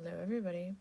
Hello, everybody.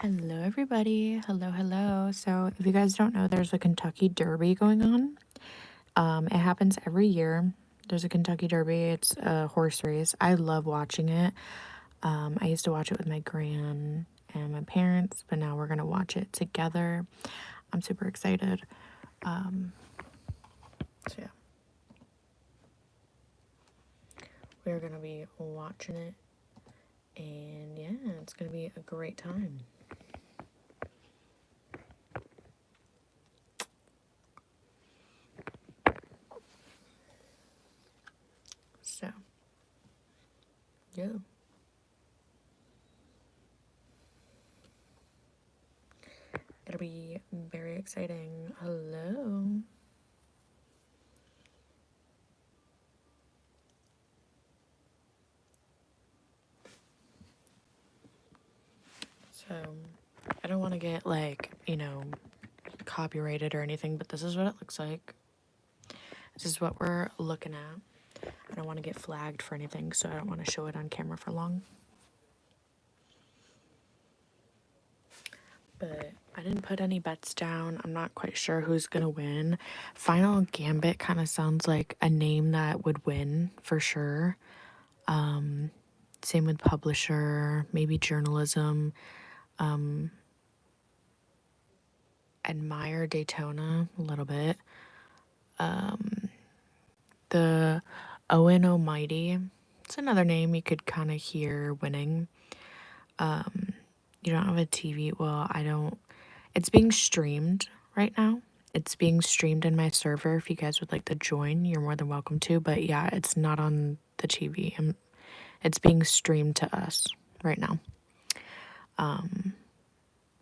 Hello, everybody. Hello. So, if you guys don't know, there's a Kentucky Derby going on. It happens every year. There's a Kentucky Derby. It's a horse race. I love watching it. I used to watch it with my gran and my parents, but now we're gonna watch it together. I'm super excited. So yeah, we're gonna be watching it, and yeah, it's gonna be a great time. So, yeah. It'll be very exciting. Hello. So, I don't want to get like, copyrighted or anything, but this is what it looks like. This is what we're looking at. I don't want to get flagged for anything, so I don't want to show it on camera for long. But I didn't put any bets down. I'm not quite sure who's going to win. Final Gambit kind of sounds like a name that would win for sure. Same with publisher, maybe journalism. Admire Daytona a little bit. The Owen Almighty, it's another name you could kind of hear winning. You don't have a TV. Well, I don't. It's being streamed right now. It's being streamed in my server. If you guys would like to join, you're more than welcome to. But yeah, it's not on the TV. It's being streamed to us right now.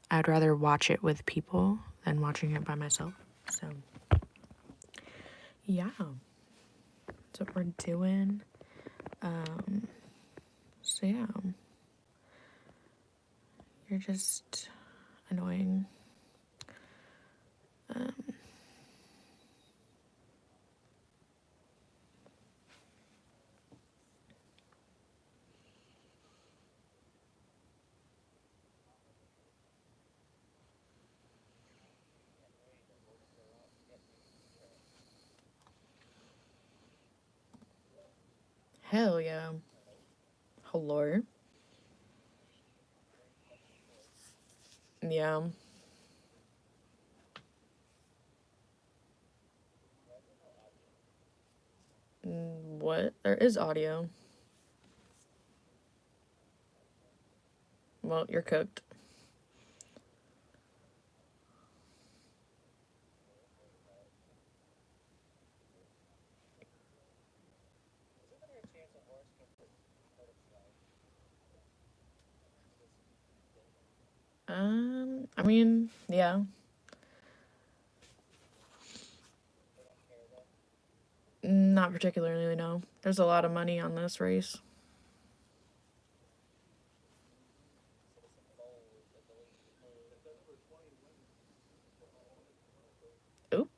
I'd rather watch it with people than watching it by myself. So, yeah, that's what we're doing. So, yeah, you're just annoying. Hell yeah. Hello. Yeah. What? There is audio. Well, you're cooked. I mean, yeah. Not particularly, no. There's a lot of money on this race. Oop.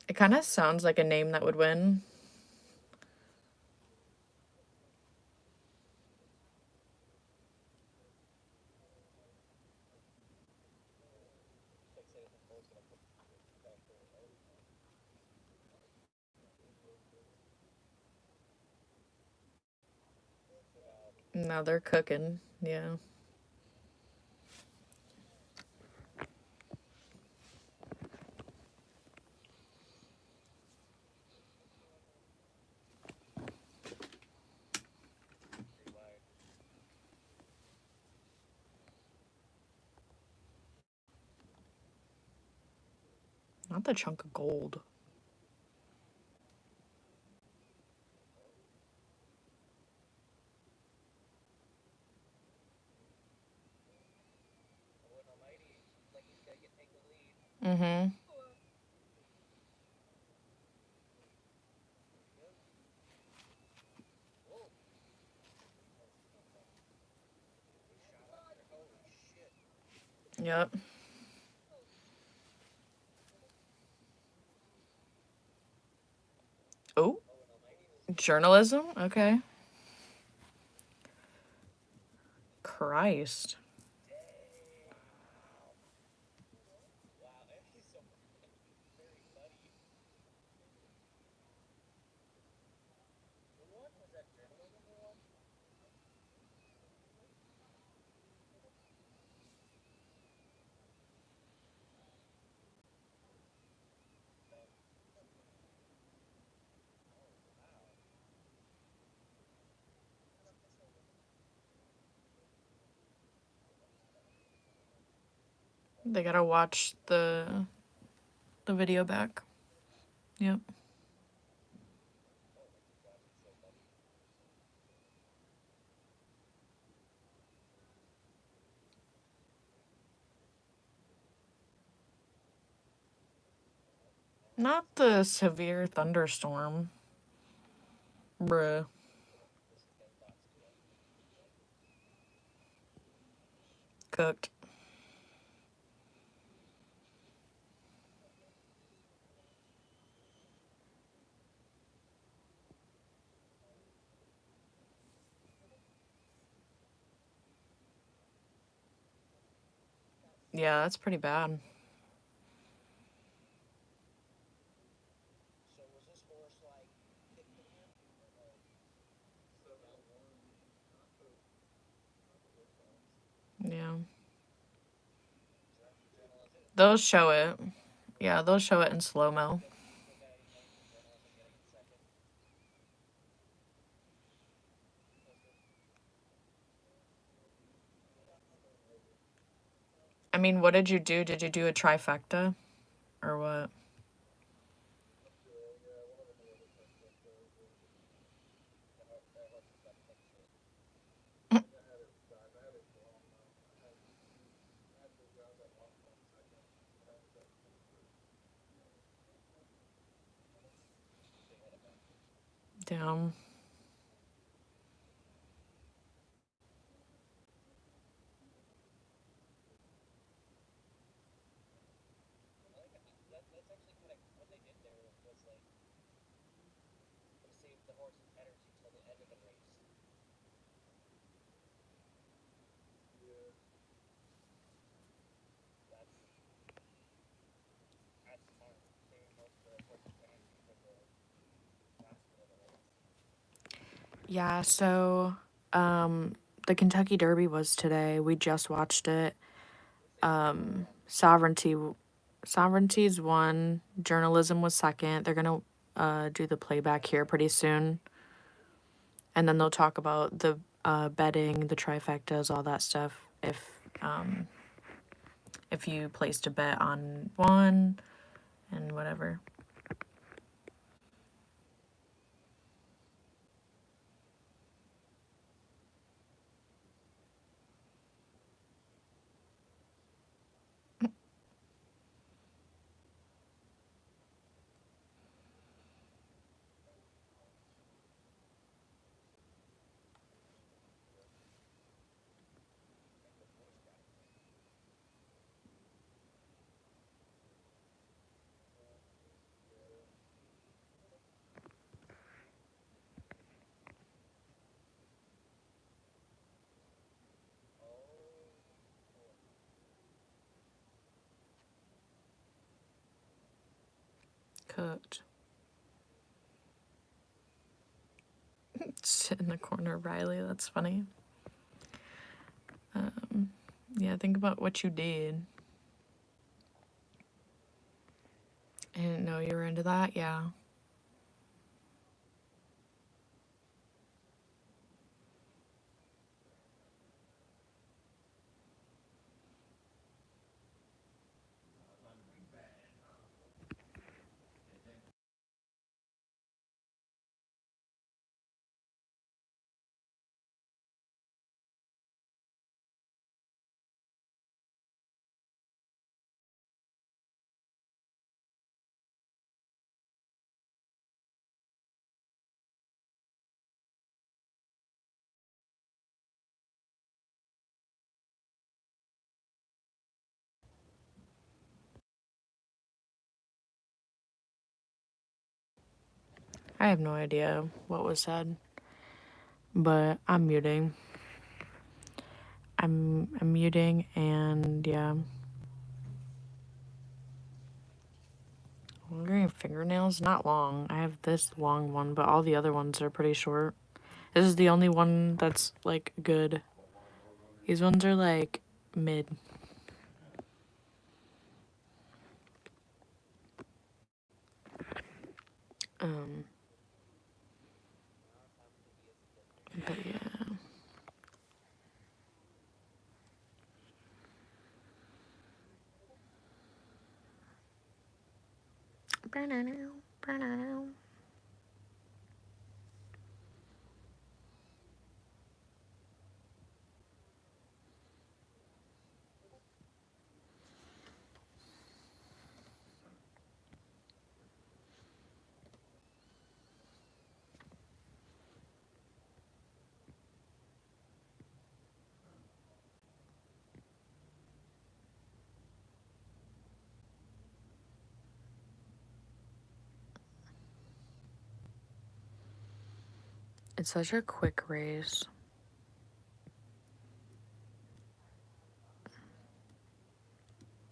It kind of sounds like a name that would win. Now they're cooking, yeah. Not the chunk of gold. Mm-hmm. Yep. Oh, journalism? Okay. Christ. They gotta watch the video back. Yep. Not the severe thunderstorm. Bruh. Cooked. Yeah, that's pretty bad. Yeah. They'll show it. Yeah, they'll show it in slow-mo. I mean, what did you do? Did you do a trifecta? Or what? Damn. Yeah, so the Kentucky Derby was today. We just watched it. Sovereignty's won. Journalism was second. They're gonna do the playback here pretty soon. And then they'll talk about the betting, the trifectas, all that stuff. If you placed a bet on one and whatever. cooked. Sit in the corner, Riley. That's funny. Yeah, think about what you did. I didn't know you were into that. Yeah. I have no idea what was said, but I'm muting. I'm muting, and yeah. I'm getting fingernails, not long. I have this long one, but all the other ones are pretty short. This is the only one that's like good. These ones are like mid. But yeah. It's such a quick race.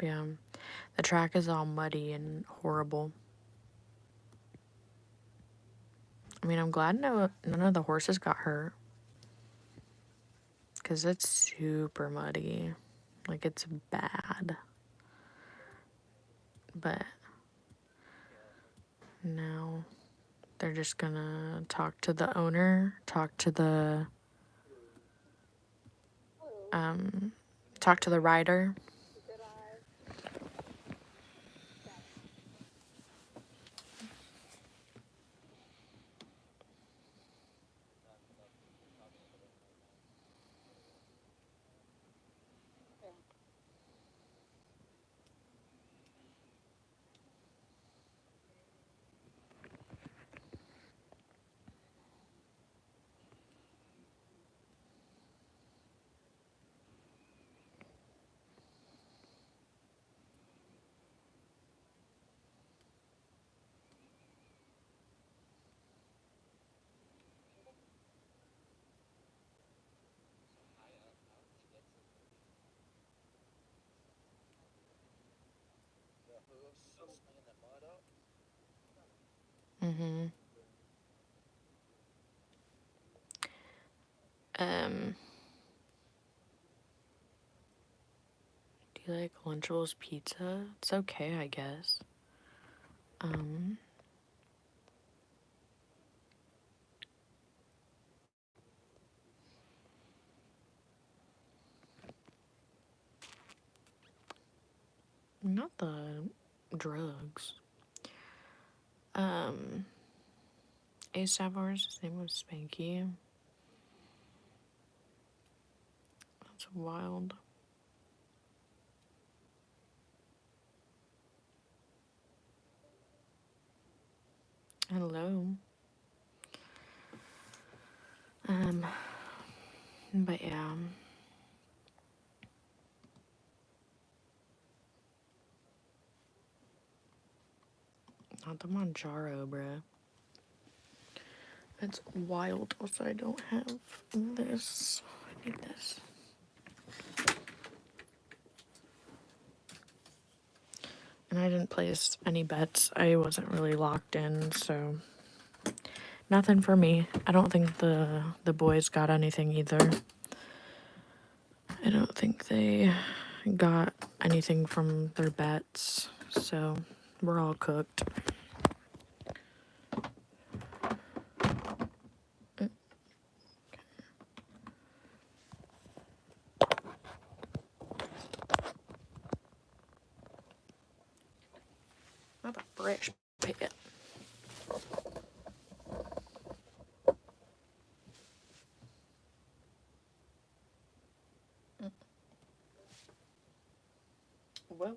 Yeah. The track is all muddy and horrible. I mean, I'm glad none of the horses got hurt. Because it's super muddy. Like, it's bad. But now they're just gonna talk to the owner, talk to the rider. Mm-hmm. Do you like Lunchables pizza? It's okay, I guess. Not the drugs. A$AP his name was Spanky. That's wild. Hello. But yeah. Not the Manjaro, bruh. That's wild. Also, I don't have this. I need this. And I didn't place any bets. I wasn't really locked in, so nothing for me. I don't think the boys got anything either. I don't think they got anything from their bets, so we're all cooked. Not a fresh pit. Well,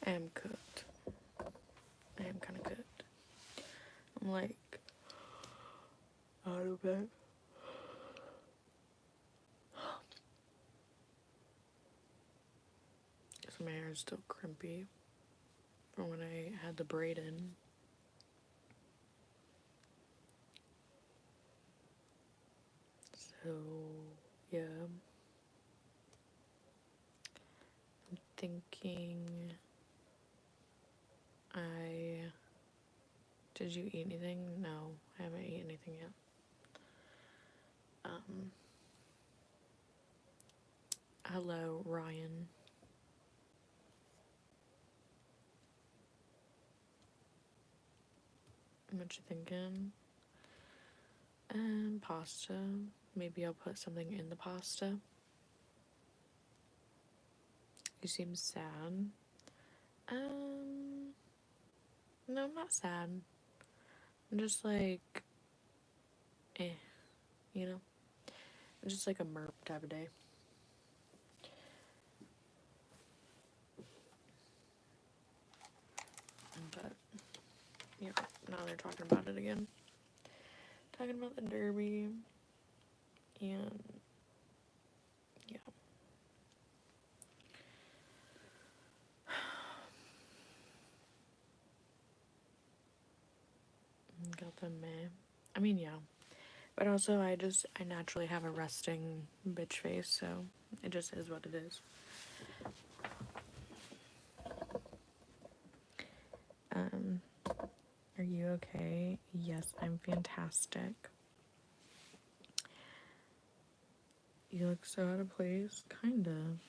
I am cooked. I am kind of cooked. I'm like out of bed. So my hair is still crimpy from when I had the braid in. So, yeah. I'm thinking Did you eat anything? No, I haven't eaten anything yet. Hello, Ryan. What you thinking? Pasta. Maybe I'll put something in the pasta. You seem sad. No, I'm not sad. I'm just like, you know? I'm just like a merp type of day. But, yeah, now they're talking about it again. Talking about the derby. And, yeah. Got the meh. I mean, yeah. But also, I naturally have a resting bitch face, so it just is what it is. Are you okay? Yes, I'm fantastic. You look so out of place. Kind of.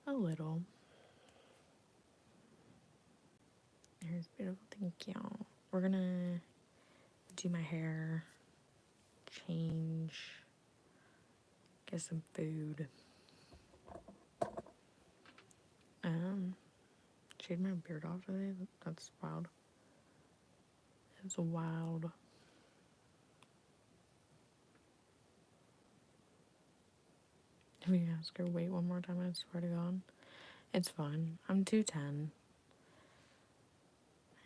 A little. Here's beautiful. Thank you. We're gonna do my hair, change, get some food. Shave my beard off today. That's wild. It's wild. If you ask her wait one more time, I swear to God. It's fine. I'm 210.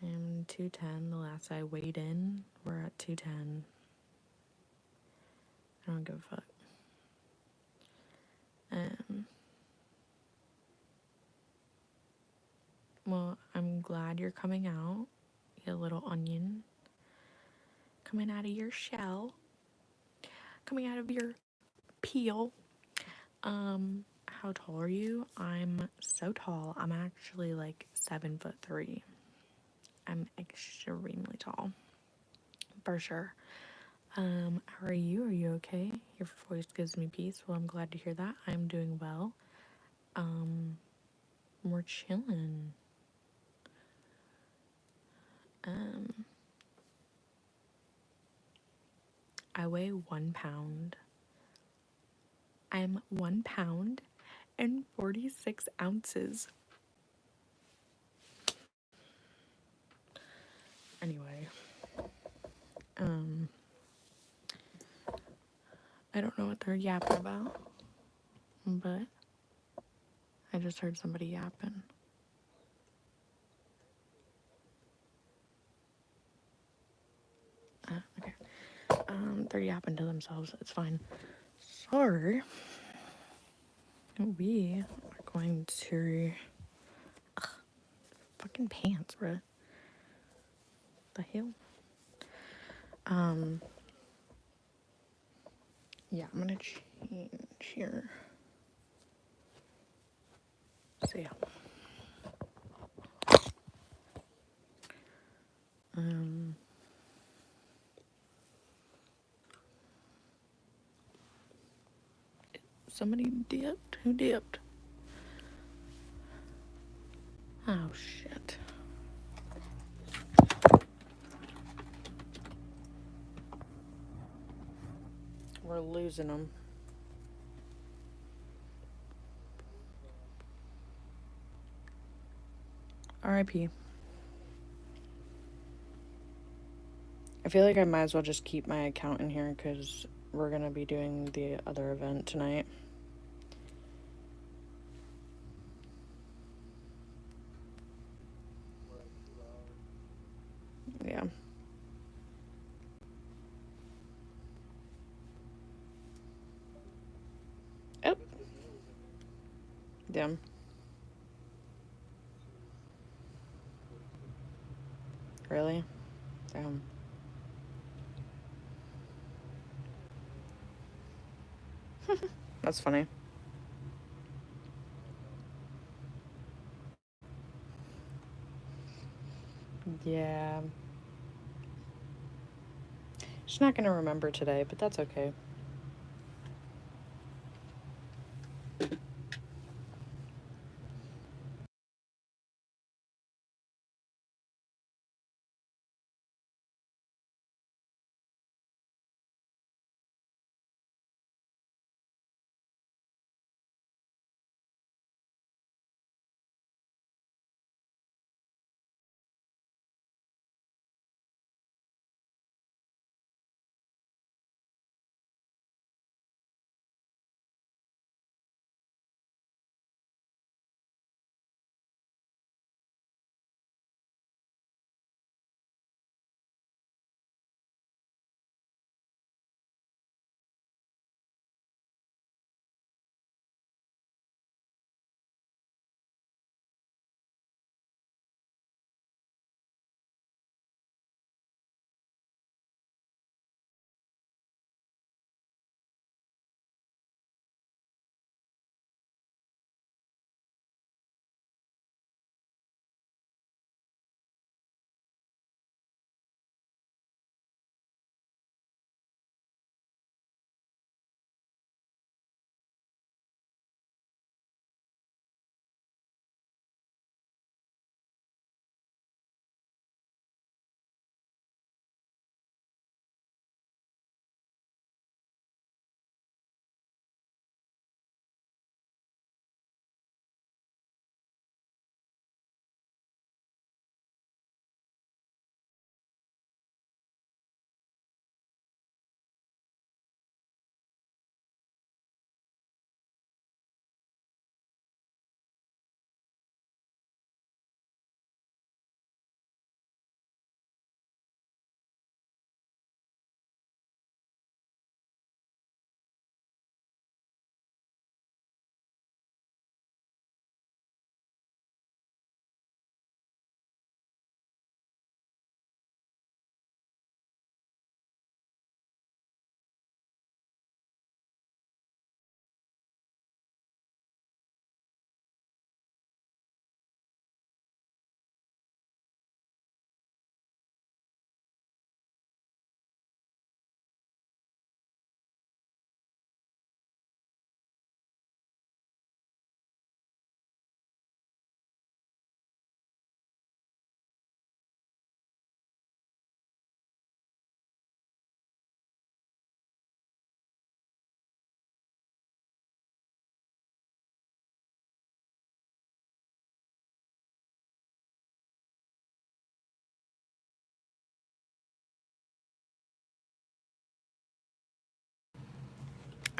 I'm 210. The last I weighed in, we're at 210. I don't give a fuck. Well, I'm glad you're coming out, you little onion. Coming out of your shell. Coming out of your peel. How tall are you? I'm so tall. I'm actually like 7'3". I'm extremely tall. For sure. How are you? Are you okay? Your voice gives me peace. Well, I'm glad to hear that. I'm doing well. We're chilling. I weigh 1 pound. I'm 1 pound and 46 ounces. Anyway, I don't know what they're yapping about, but I just heard somebody yapping. Okay. They're yapping to themselves. It's fine. So, we are going to... Ugh, fucking pants, bruh. The hell? Yeah, I'm gonna change here. So, yeah. Somebody dipped? Who dipped? Oh, shit. We're losing them. R.I.P. I feel like I might as well just keep my account in here because we're going to be doing the other event tonight. Yeah. Oh. Damn. Really? Damn. That's funny. Yeah. She's not going to remember today, but that's okay.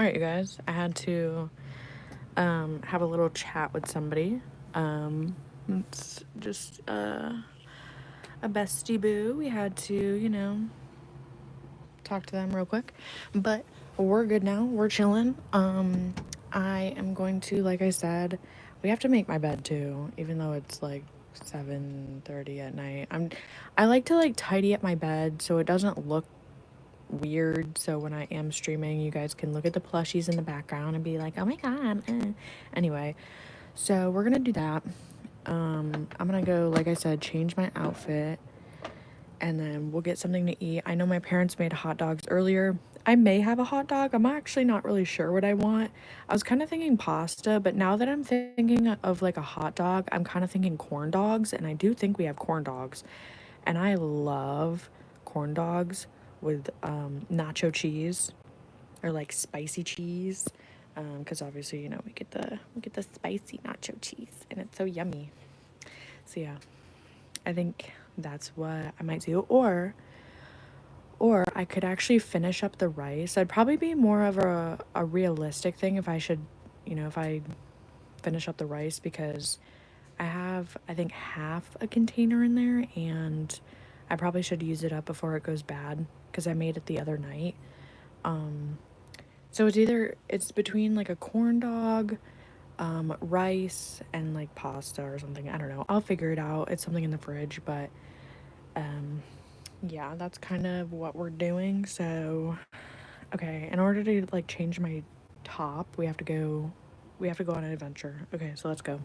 Alright, you guys, I had to have a little chat with somebody. It's just a bestie boo. We had to, talk to them real quick. But we're good now. We're chilling. I am going to, like I said, we have to make my bed too, even though it's like 7:30 at night. I like to like tidy up my bed so it doesn't look weird, so when I am streaming you guys can look at the plushies in the background and be like, oh my god. Anyway, so we're gonna do that. I'm gonna go, like I said, change my outfit, and then we'll get something to eat. I know my parents made hot dogs earlier. I may have a hot dog. I'm actually not really sure what I want. I was kind of thinking pasta, but now that I'm thinking of like a hot dog, I'm kind of thinking corn dogs, and I do think we have corn dogs. And I love corn dogs with nacho cheese or like spicy cheese, because obviously we get the spicy nacho cheese and it's so yummy. So yeah, I think that's what I might do. Or I could actually finish up the rice. That'd probably be more of a realistic thing if I should, if I finish up the rice, because I have, I think, half a container in there, and I probably should use it up before it goes bad because I made it the other night. So it's between like a corn dog, rice, and like pasta or something. I don't know. I'll figure it out. It's something in the fridge, but yeah, that's kind of what we're doing. So, okay, in order to like change my top, we have to go on an adventure. Okay, so let's go.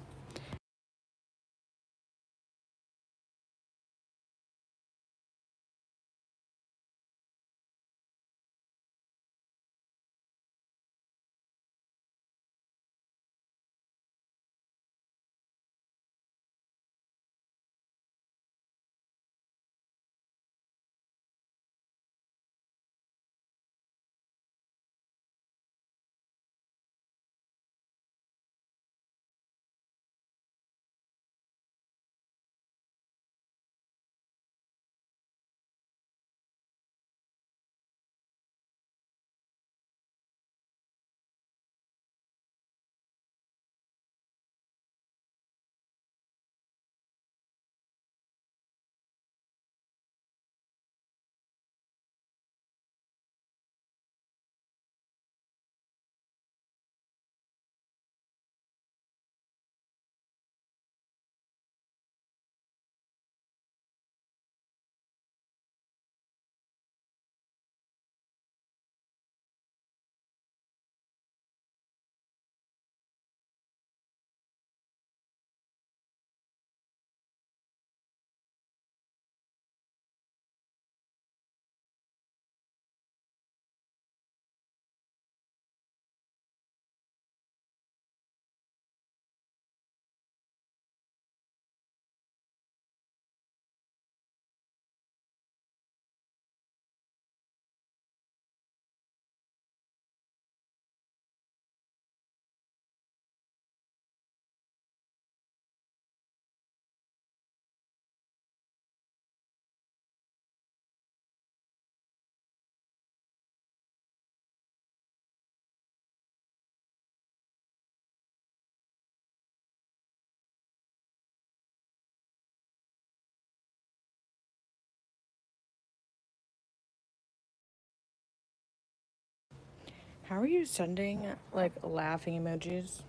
How are you sending like laughing emojis?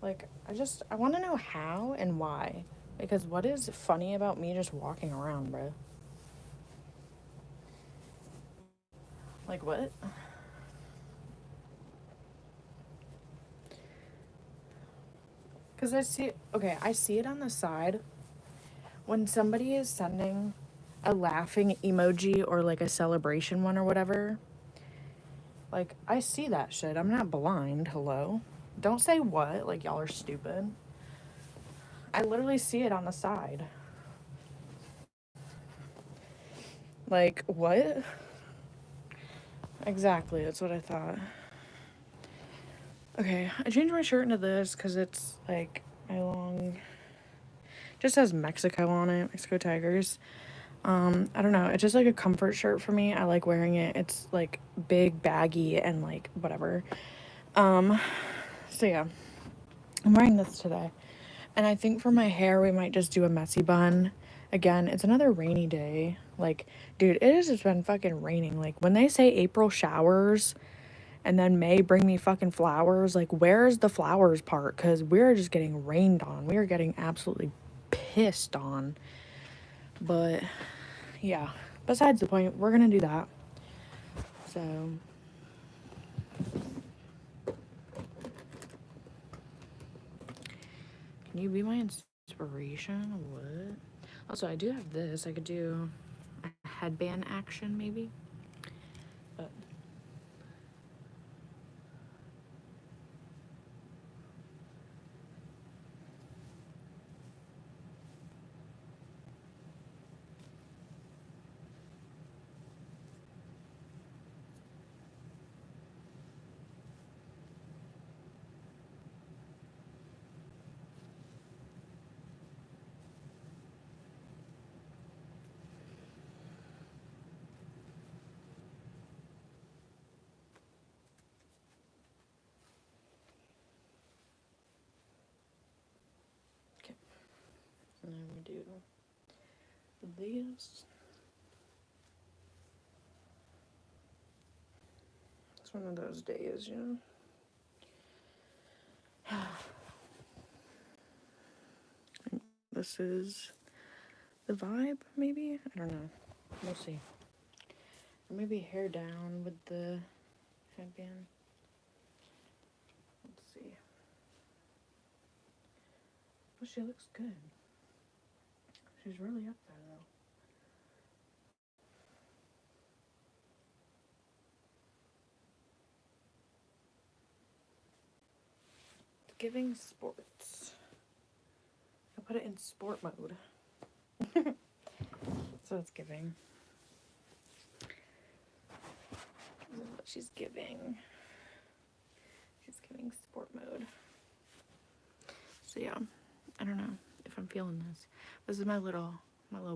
Like, I want to know how and why. Because what is funny about me just walking around, bro? Like, what? Because I see it on the side when somebody is sending a laughing emoji or like a celebration one or whatever. Like, I see that shit. I'm not blind. Hello? Don't say what. Like, y'all are stupid. I literally see it on the side. Like, what? Exactly. That's what I thought. Okay, I changed my shirt into this because it's like my long. Just says Mexico on it, Mexico Tigers. I don't know. It's just like a comfort shirt for me. I like wearing it. It's like big, baggy, and like whatever. So yeah, I'm wearing this today. And I think for my hair, we might just do a messy bun. Again, it's another rainy day. Like, dude, it has just been fucking raining. Like, when they say April showers and then May bring me fucking flowers, like, where's the flowers part? Because we're just getting rained on. We are getting absolutely pissed on. But, yeah. Besides the point, we're going to do that. So, can you be my inspiration? What? Also, I do have this. I could do a headband action, maybe. But okay. And then we do these. It's one of those days, you know. This is the vibe, maybe? I don't know. We'll see. Or maybe hair down with the headband. Let's see. Oh, she looks good. She's really up there, though. It's giving sports. I put it in sport mode. So it's giving. This is what she's giving. She's giving sport mode. So yeah, I don't know if I'm feeling this. This is my little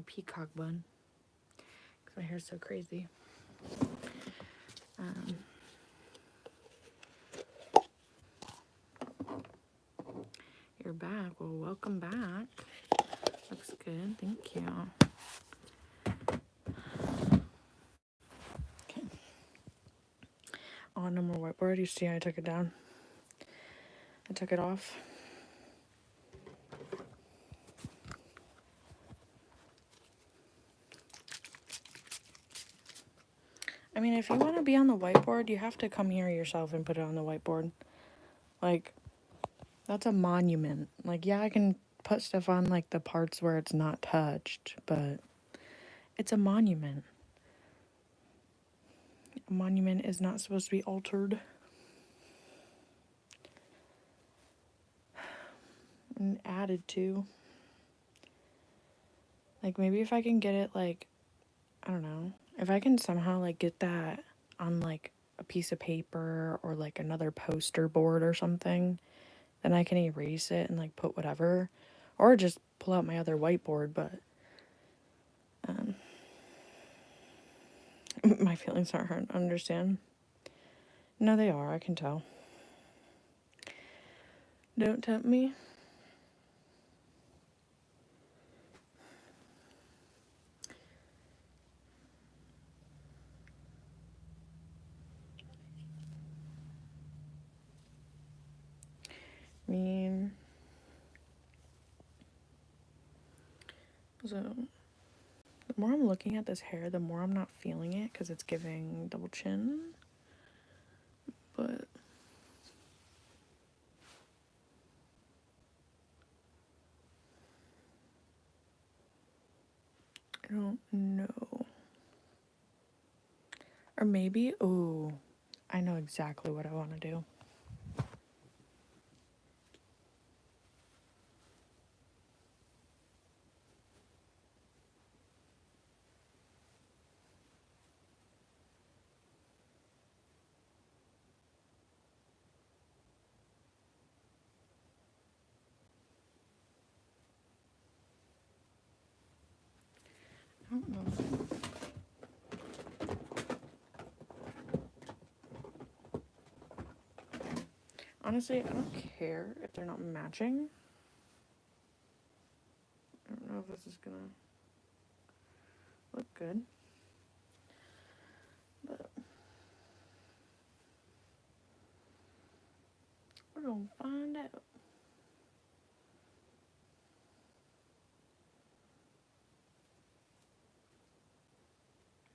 peacock bun. Cause my hair's so crazy. You're back. Well, welcome back. Looks good. Thank you. Okay. Oh, no more whiteboard. You see, I took it down. I took it off. I mean, if you want to be on the whiteboard, you have to come here yourself and put it on the whiteboard. Like, that's a monument. Like, yeah, I can put stuff on, like, the parts where it's not touched, but it's a monument. A monument is not supposed to be altered and added to. Like, maybe if I can get it, like, I don't know. If I can somehow, like, get that on, like, a piece of paper or, like, another poster board or something, then I can erase it and, like, put whatever. Or just pull out my other whiteboard, but my feelings aren't hard to understand. No, they are. I can tell. Don't tempt me. I mean, so the more I'm looking at this hair, the more I'm not feeling it because it's giving double chin. But I don't know. Or maybe, oh, I know exactly what I want to do. I don't know. Honestly, I don't care if they're not matching. I don't know if this is gonna look good, but we're gonna find out.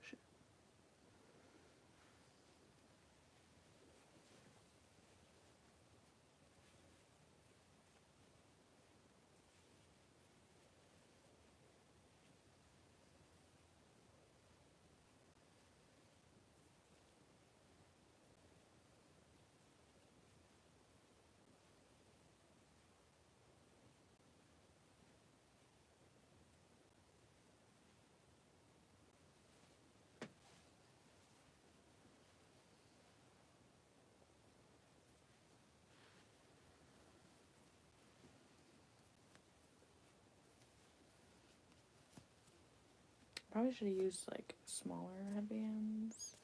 Shit. Probably should have used like smaller headbands.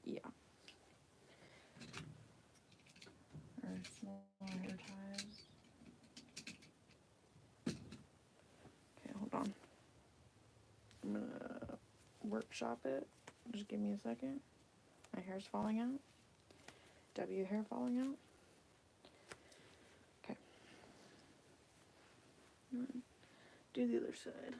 Yeah. Or smaller hair ties. Okay, hold on. I'm gonna workshop it. Just give me a second. My hair's falling out. W hair falling out. Okay. Do the other side.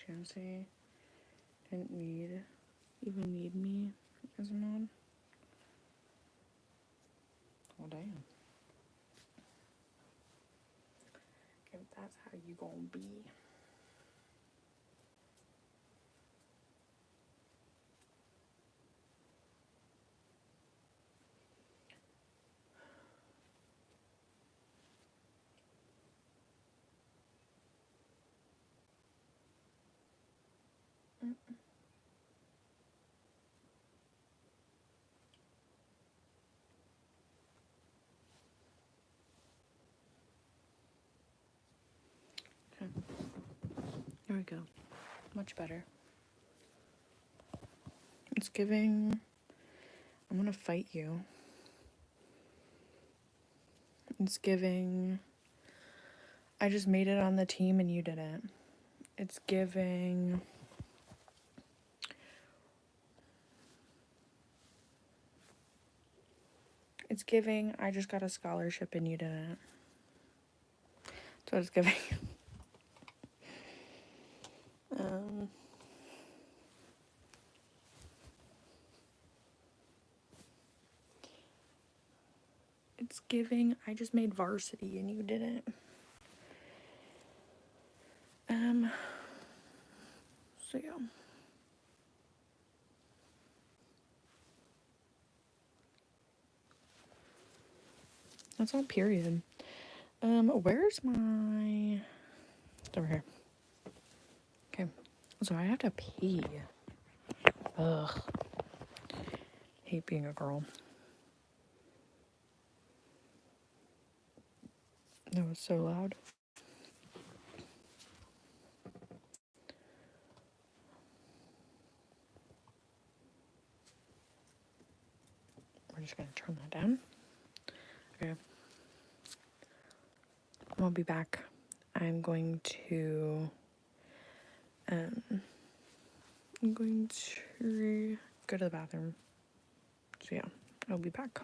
Chancey didn't even need me as a mod. Oh damn. If that's how you gonna be. Okay. There we go. Much better. It's giving. I'm gonna fight you. It's giving. I just made it on the team and you didn't. It's giving. It's giving. I just got a scholarship and you didn't. That's what it's giving. It's giving. I just made varsity and you didn't. So yeah. That's not period. Where's my... It's over here. Okay. So I have to pee. Ugh. Hate being a girl. That was so loud. We're just gonna turn that down. Okay. I'll be back. I'm going to go to the bathroom. So yeah, I'll be back.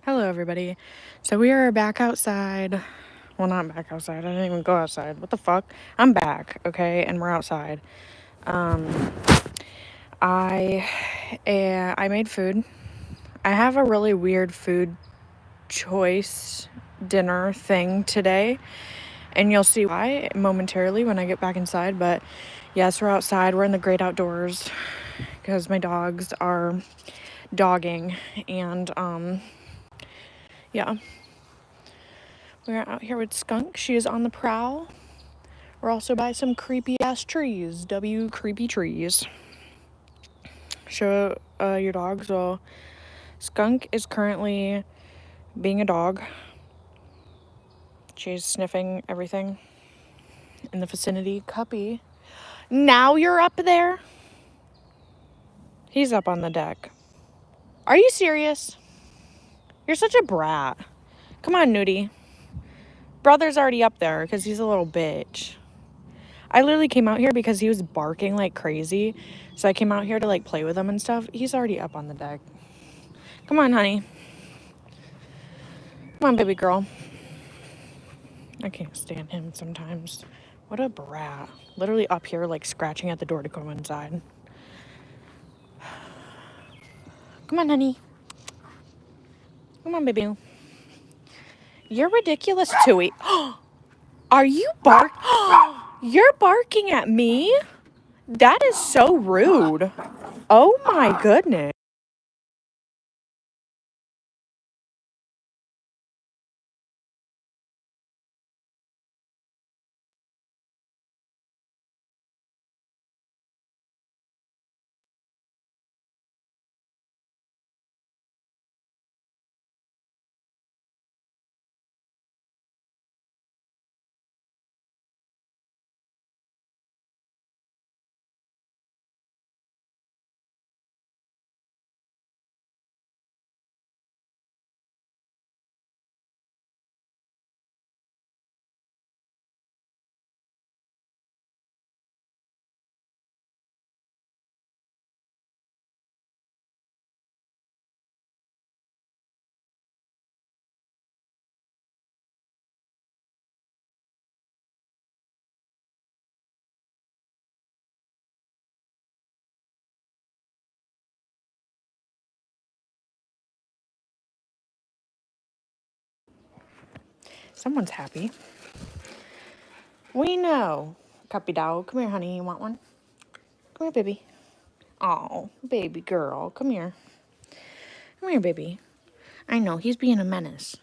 Hello, everybody. So we are back outside. Well, not back outside. I didn't even go outside. What the fuck? I'm back, okay? And we're outside. I made food. I have a really weird food choice dinner thing today, and you'll see why momentarily when I get back inside. But yes, we're outside. We're in the great outdoors because my dogs are dogging, and yeah. We're out here with Skunk. She is on the prowl. We're also by some creepy ass trees. Creepy trees. Show your dogs. Well, Skunk is currently being a dog. She's sniffing everything in the vicinity. Cuppy. Now you're up there? He's up on the deck. Are you serious? You're such a brat. Come on, Nudie. Brother's already up there because he's a little bitch. I literally came out here because he was barking like crazy. So I came out here to like play with him and stuff. He's already up on the deck. Come on, honey. Come on, baby girl. I can't stand him sometimes. What a brat. Literally up here like scratching at the door to go inside. Come on, honey. Come on, baby. You're ridiculous, Tui. Are you You're barking at me? That is so rude. Oh my goodness. Someone's happy. We know. Puppy dog. Come here, honey. You want one? Come here, baby. Oh, baby girl. Come here. Come here, baby. I know, he's being a menace.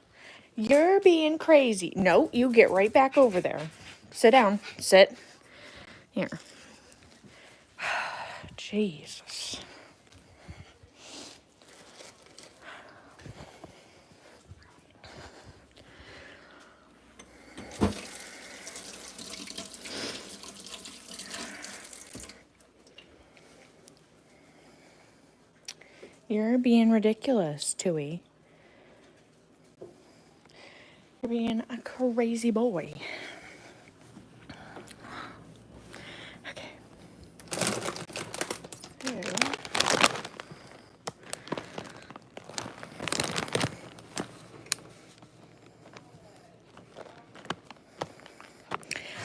You're being crazy. No, you get right back over there. Sit down. Sit. Here. Jesus. You're being ridiculous, Tui. You're being a crazy boy. Okay. So,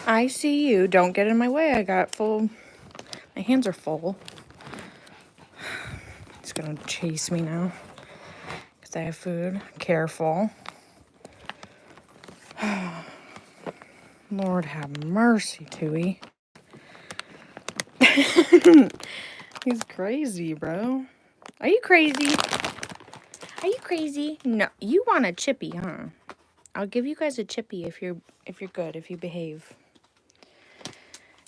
I see you. Don't get in my way. I got full. My hands are full. He's gonna chase me now. Because I have food. Careful. Lord have mercy, Tui. He's crazy, bro. Are you crazy? Are you crazy? No, you want a chippy, huh? I'll give you guys a chippy if you're good, if you behave.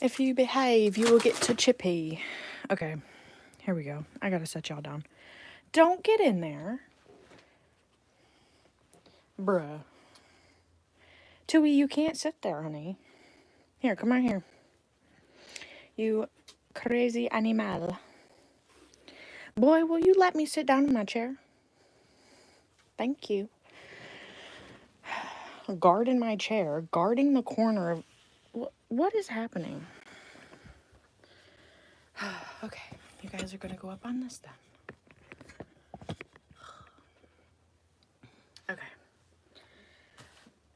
If you behave, you will get to chippy. Okay, here we go. I gotta set y'all down. Don't get in there. Bruh. Tui, you can't sit there, honey. Here, come on here. You crazy animal. Boy, will you let me sit down in my chair? Thank you. Guarding my chair, guarding the corner of... What is happening? Okay, you guys are gonna go up on this then.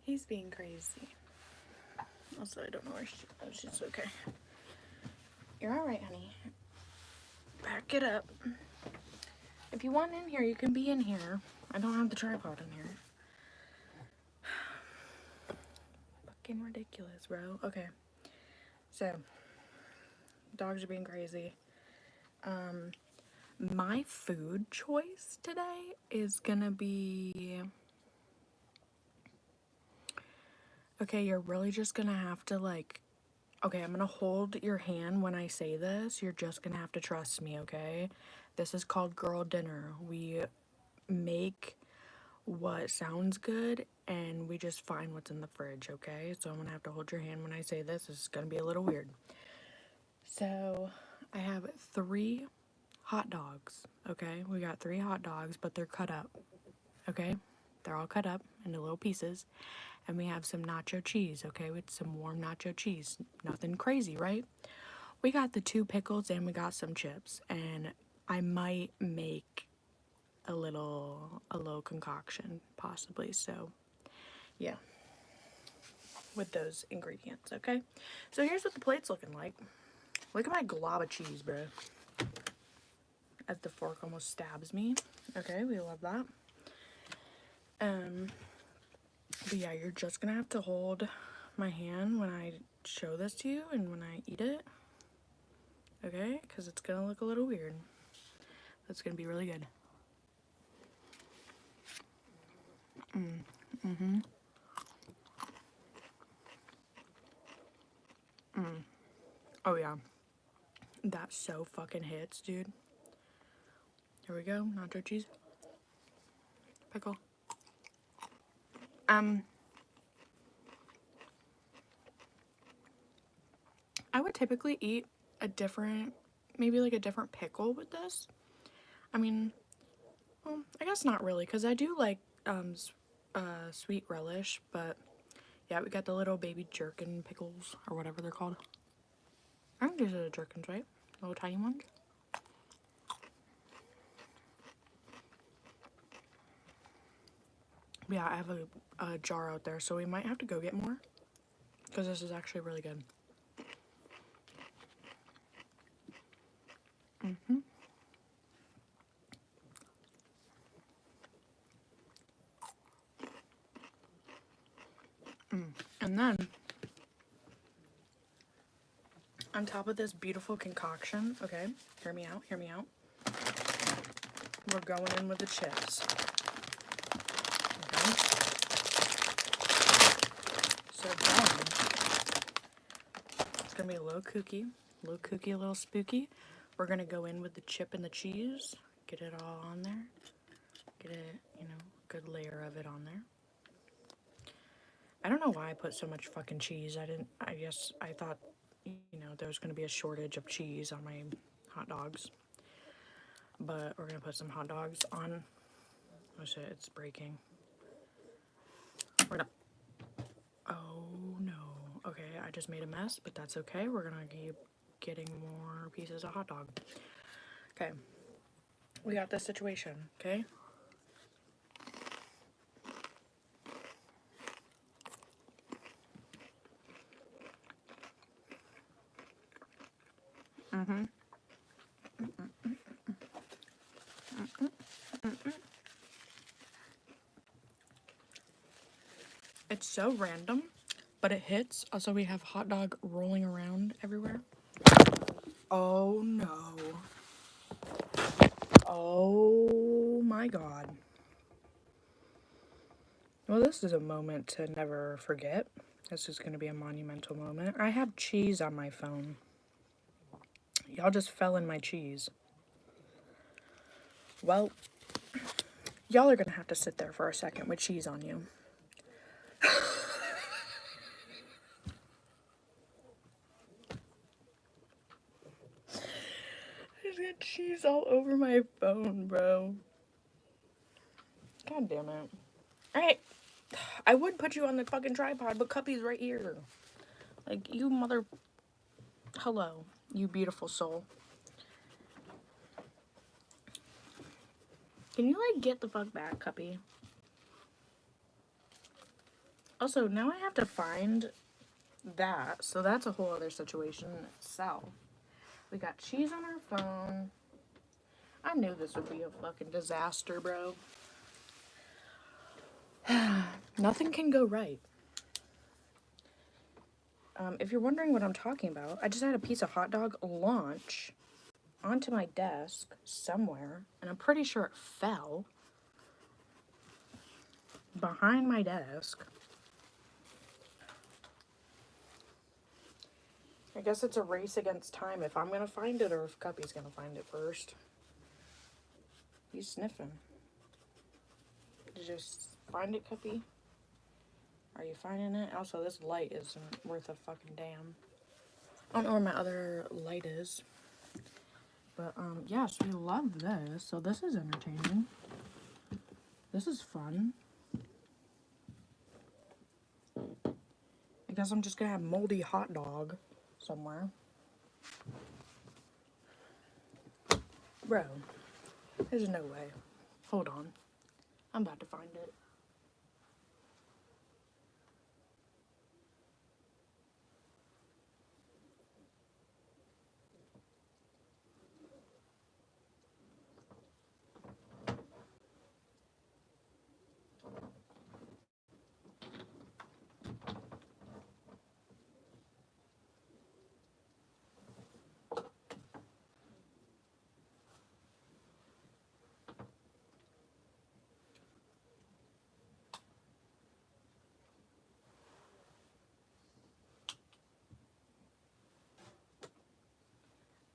He's being crazy. Also, I don't know where she... Oh, she's okay. You're alright, honey. Back it up. If you want in here, you can be in here. I don't have the tripod in here. Fucking ridiculous, bro. Okay. So, dogs are being crazy. My food choice today is gonna be... Okay, you're really just gonna have to, like... Okay, I'm gonna hold your hand when I say this. You're just gonna have to trust me, okay? This is called girl dinner. We make what sounds good and we just find what's in the fridge, okay? So I'm gonna have to hold your hand when I say this. This is gonna be a little weird. So I have 3 hot dogs, okay? We got 3 hot dogs, but they're cut up, okay? They're all cut up into little pieces. And we have some nacho cheese, okay? With some warm nacho cheese. Nothing crazy, right? We got the 2 pickles and we got some chips. And I might make a little concoction, possibly. So, yeah. With those ingredients, okay? So here's what the plate's looking like. Look at my glob of cheese, bro. As the fork almost stabs me. Okay, we love that. But yeah, you're just gonna have to hold my hand when I show this to you and when I eat it. Okay? Because it's gonna look a little weird. That's gonna be really good. Oh yeah. That so fucking hits, dude. Here we go. Nacho cheese. Pickle. I would typically eat a different, maybe like a different pickle with this. I mean, well, I guess not really, because I do like sweet relish, but yeah, we got the little baby jerkin pickles, or whatever they're called. I think these are the jerkins, right? Little tiny ones. Yeah, I have a jar out there, so we might have to go get more, because this is actually really good. And then, on top of this beautiful concoction, okay, hear me out, we're going in with the chips. Okay? So then, it's gonna be a little kooky, a little spooky. We're gonna go in with the chip and the cheese, get it all on there, get it, good layer of it on there. I don't know why I put so much fucking cheese. I guess I thought, there was gonna be a shortage of cheese on my hot dogs. But we're gonna put some hot dogs on. Oh shit, it's breaking. We're not. Oh no. Okay, I just made a mess, but that's okay. We're gonna keep getting more pieces of hot dog. Okay. We got this situation, okay? It's so random, but it hits. Also, we have hot dog rolling around everywhere. Oh no. Oh my god. Well, this is a moment to never forget. This is going to be a monumental moment. I have cheese on my phone. Y'all just fell in my cheese. Well, y'all are going to have to sit there for a second with cheese on you. There's got cheese all over my phone, bro. God damn it. Alright. I would put you on the fucking tripod, but Cuppy's right here. Like, you mother... Hello, you beautiful soul. Can you, like, get the fuck back, Cuppy? Also, now I have to find that, so that's a whole other situation in itself. We got cheese on our phone. I knew this would be a fucking disaster, bro. Nothing can go right. If you're wondering what I'm talking about, I just had a piece of hot dog launch onto my desk somewhere, and I'm pretty sure it fell behind my desk. I guess it's a race against time if I'm gonna find it or if Cuppy's gonna find it first. He's sniffing. Did you just find it, Cuppy? Are you finding it? Also, this light isn't worth a fucking damn. I don't know where my other light is. But, yes, we love this. So this is entertaining. This is fun. I guess I'm just gonna have moldy hot dog somewhere. Bro, there's no way. Hold on. I'm about to find it.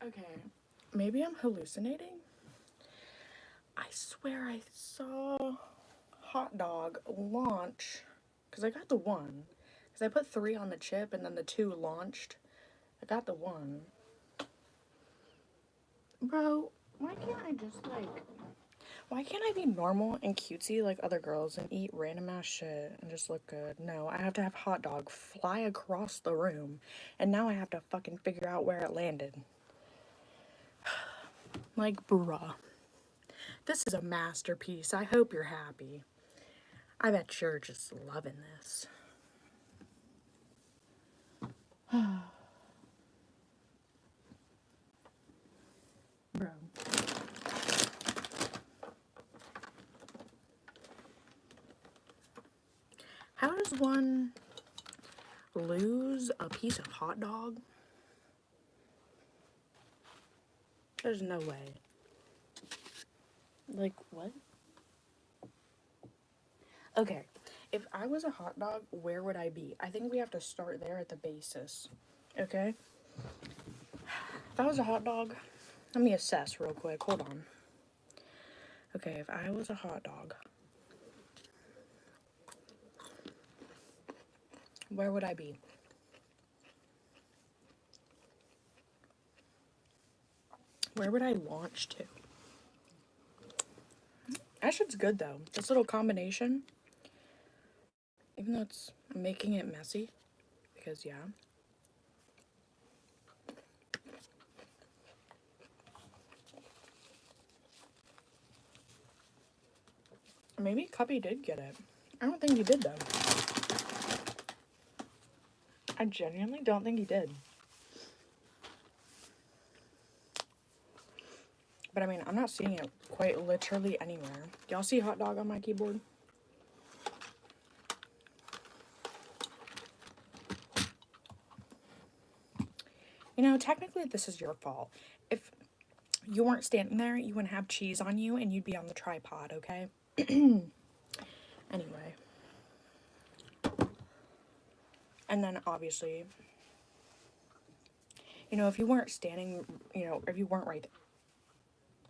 Okay, maybe I'm hallucinating. I swear I saw hot dog launch, because I got the one. Because I put 3 on the chip and then the 2 launched. I got the one. Bro, why can't I just like... Why can't I be normal and cutesy like other girls and eat random ass shit and just look good? No, I have to have hot dog fly across the room, and now I have to fucking figure out where it landed. Like, bruh. This is a masterpiece. I hope you're happy. I bet you're just loving this. Bro. How does one lose a piece of hot dog? There's no way. Like, what? Okay, if I was a hot dog, where would I be? I think we have to start there at the basis. Okay? If I was a hot dog, let me assess real quick. Hold on. Okay, if I was a hot dog, where would I be? Where would I launch to? That shit's good though. This little combination, even though it's making it messy, because yeah. Maybe Cuppy did get it. I don't think he did though. I genuinely don't think he did. But I mean, I'm not seeing it quite literally anywhere. Do y'all see hot dog on my keyboard? You know, technically this is your fault. If you weren't standing there, you wouldn't have cheese on you and you'd be on the tripod, okay? Anyway. And then obviously, you know, if you weren't standing, you know, if you weren't right there.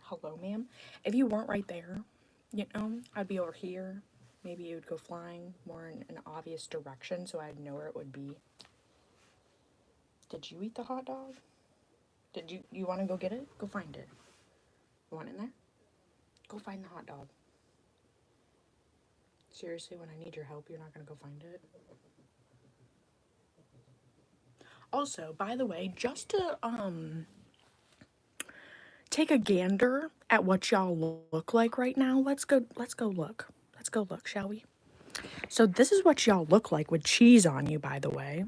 Hello, ma'am. If you weren't right there, you know, I'd be over here. Maybe it would go flying more in an obvious direction so I'd know where it would be. Did you eat the hot dog? Did you want to go get it? Go find it. You want it in there? Go find the hot dog. Seriously, when I need your help, you're not going to go find it? Also, by the way, just to, take a gander at what y'all look like right now, let's go look. Let's go look, shall we? So this is what y'all look like with cheese on you, by the way.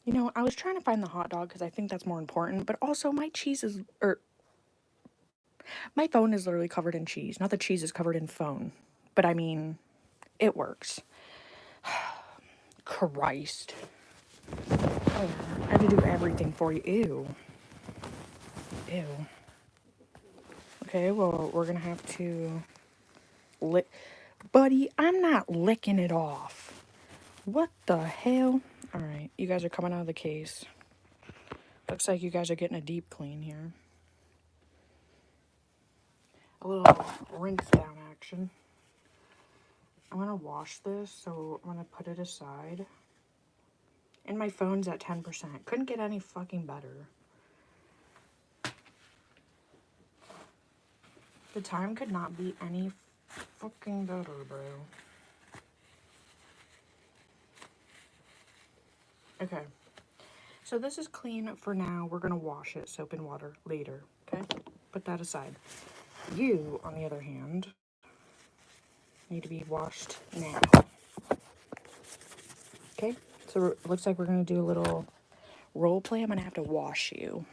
You know, I was trying to find the hot dog because I think that's more important, but also my cheese is, my phone is literally covered in cheese. Not the cheese is covered in phone, but I mean, it works. Christ. Oh, I have to do everything for you. Ew. Ew. Okay, well, we're gonna have to lick. Buddy, I'm not licking it off. What the hell? Alright, you guys are coming out of the case. Looks like you guys are getting a deep clean here. A little rinse down action. I'm gonna wash this, so I'm gonna put it aside. And my phone's at 10%. Couldn't get any fucking better. The time could not be any fucking better, bro. Okay. So this is clean for now. We're gonna wash it, soap and water, later. Okay? Put that aside. You, on the other hand, need to be washed now. Okay? So it looks like we're gonna do a little role play. I'm gonna have to wash you.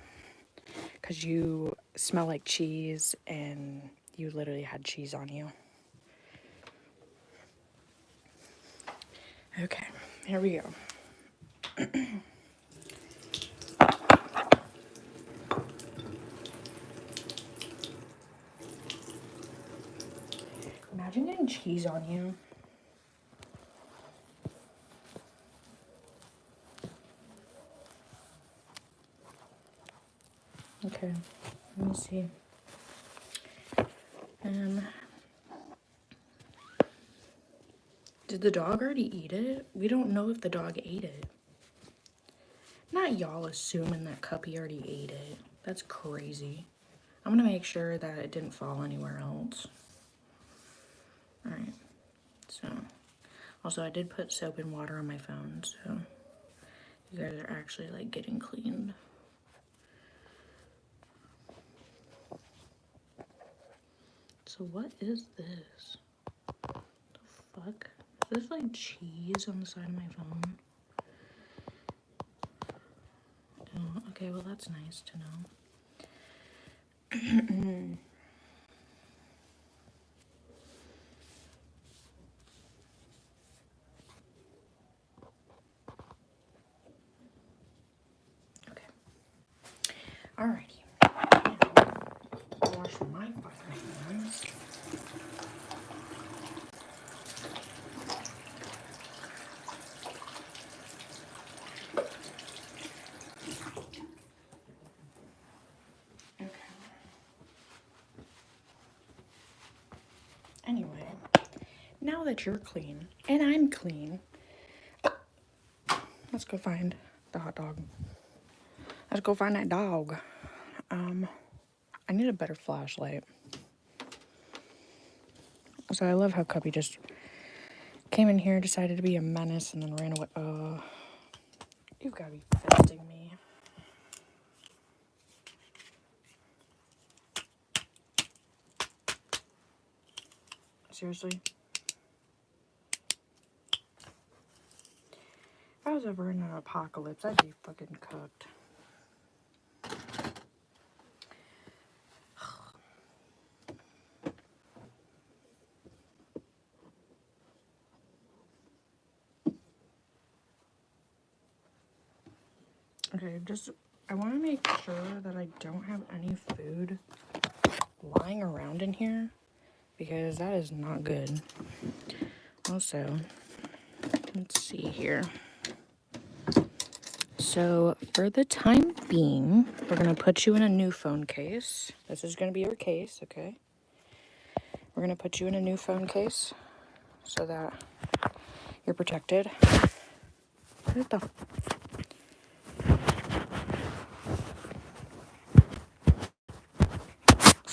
Because you smell like cheese and you literally had cheese on you. Okay, here we go. Imagine getting cheese on you. Okay, let me see. Did the dog already eat it? We don't know if the dog ate it. Not y'all assuming that Cuppy already ate it. That's crazy. I'm gonna make sure that it didn't fall anywhere else. Alright, so. Also, I did put soap and water on my phone, so you guys are actually, like, getting cleaned. So what is this? The fuck? Is this like cheese on the side of my phone? Oh, okay, well that's nice to know. Okay. Alrighty. Now, wash my fucking hands. Okay. Anyway, now that you're clean and I'm clean, let's go find the hot dog. Let's go find that dog. I need a better flashlight. So I love how Cuppy just came in here, decided to be a menace, and then ran away. You've got to be fisting me. Seriously? If I was ever in an apocalypse, I'd be fucking cooked. Okay, I want to make sure that I don't have any food lying around in here, because that is not good. Also, let's see here. So, for the time being, we're going to put you in a new phone case. This is going to be your case, okay? We're going to put you in a new phone case so that you're protected. What the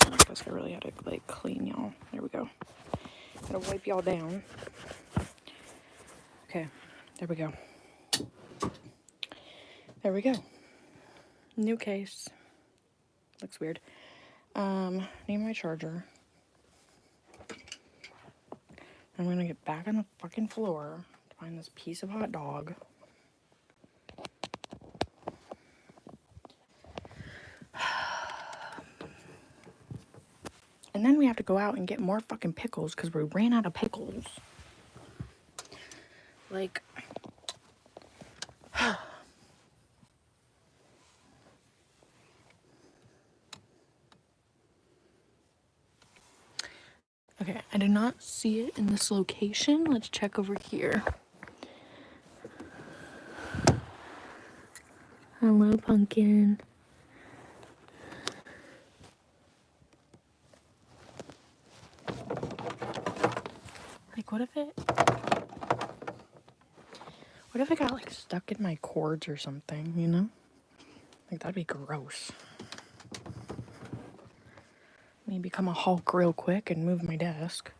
I guess I really had to, like, clean y'all. There we go. Gotta wipe y'all down. Okay, there we go. There we go. New case. Looks weird. Need my charger. I'm gonna get back on the fucking floor to find this piece of hot dog. And then we have to go out and get more fucking pickles because we ran out of pickles. Like, okay, I did not see it in this location. Let's check over here. Hello, pumpkin. Like, what if it got, like, stuck in my cords or something, you know? Like, that'd be gross. Let me become a Hulk real quick and move my desk.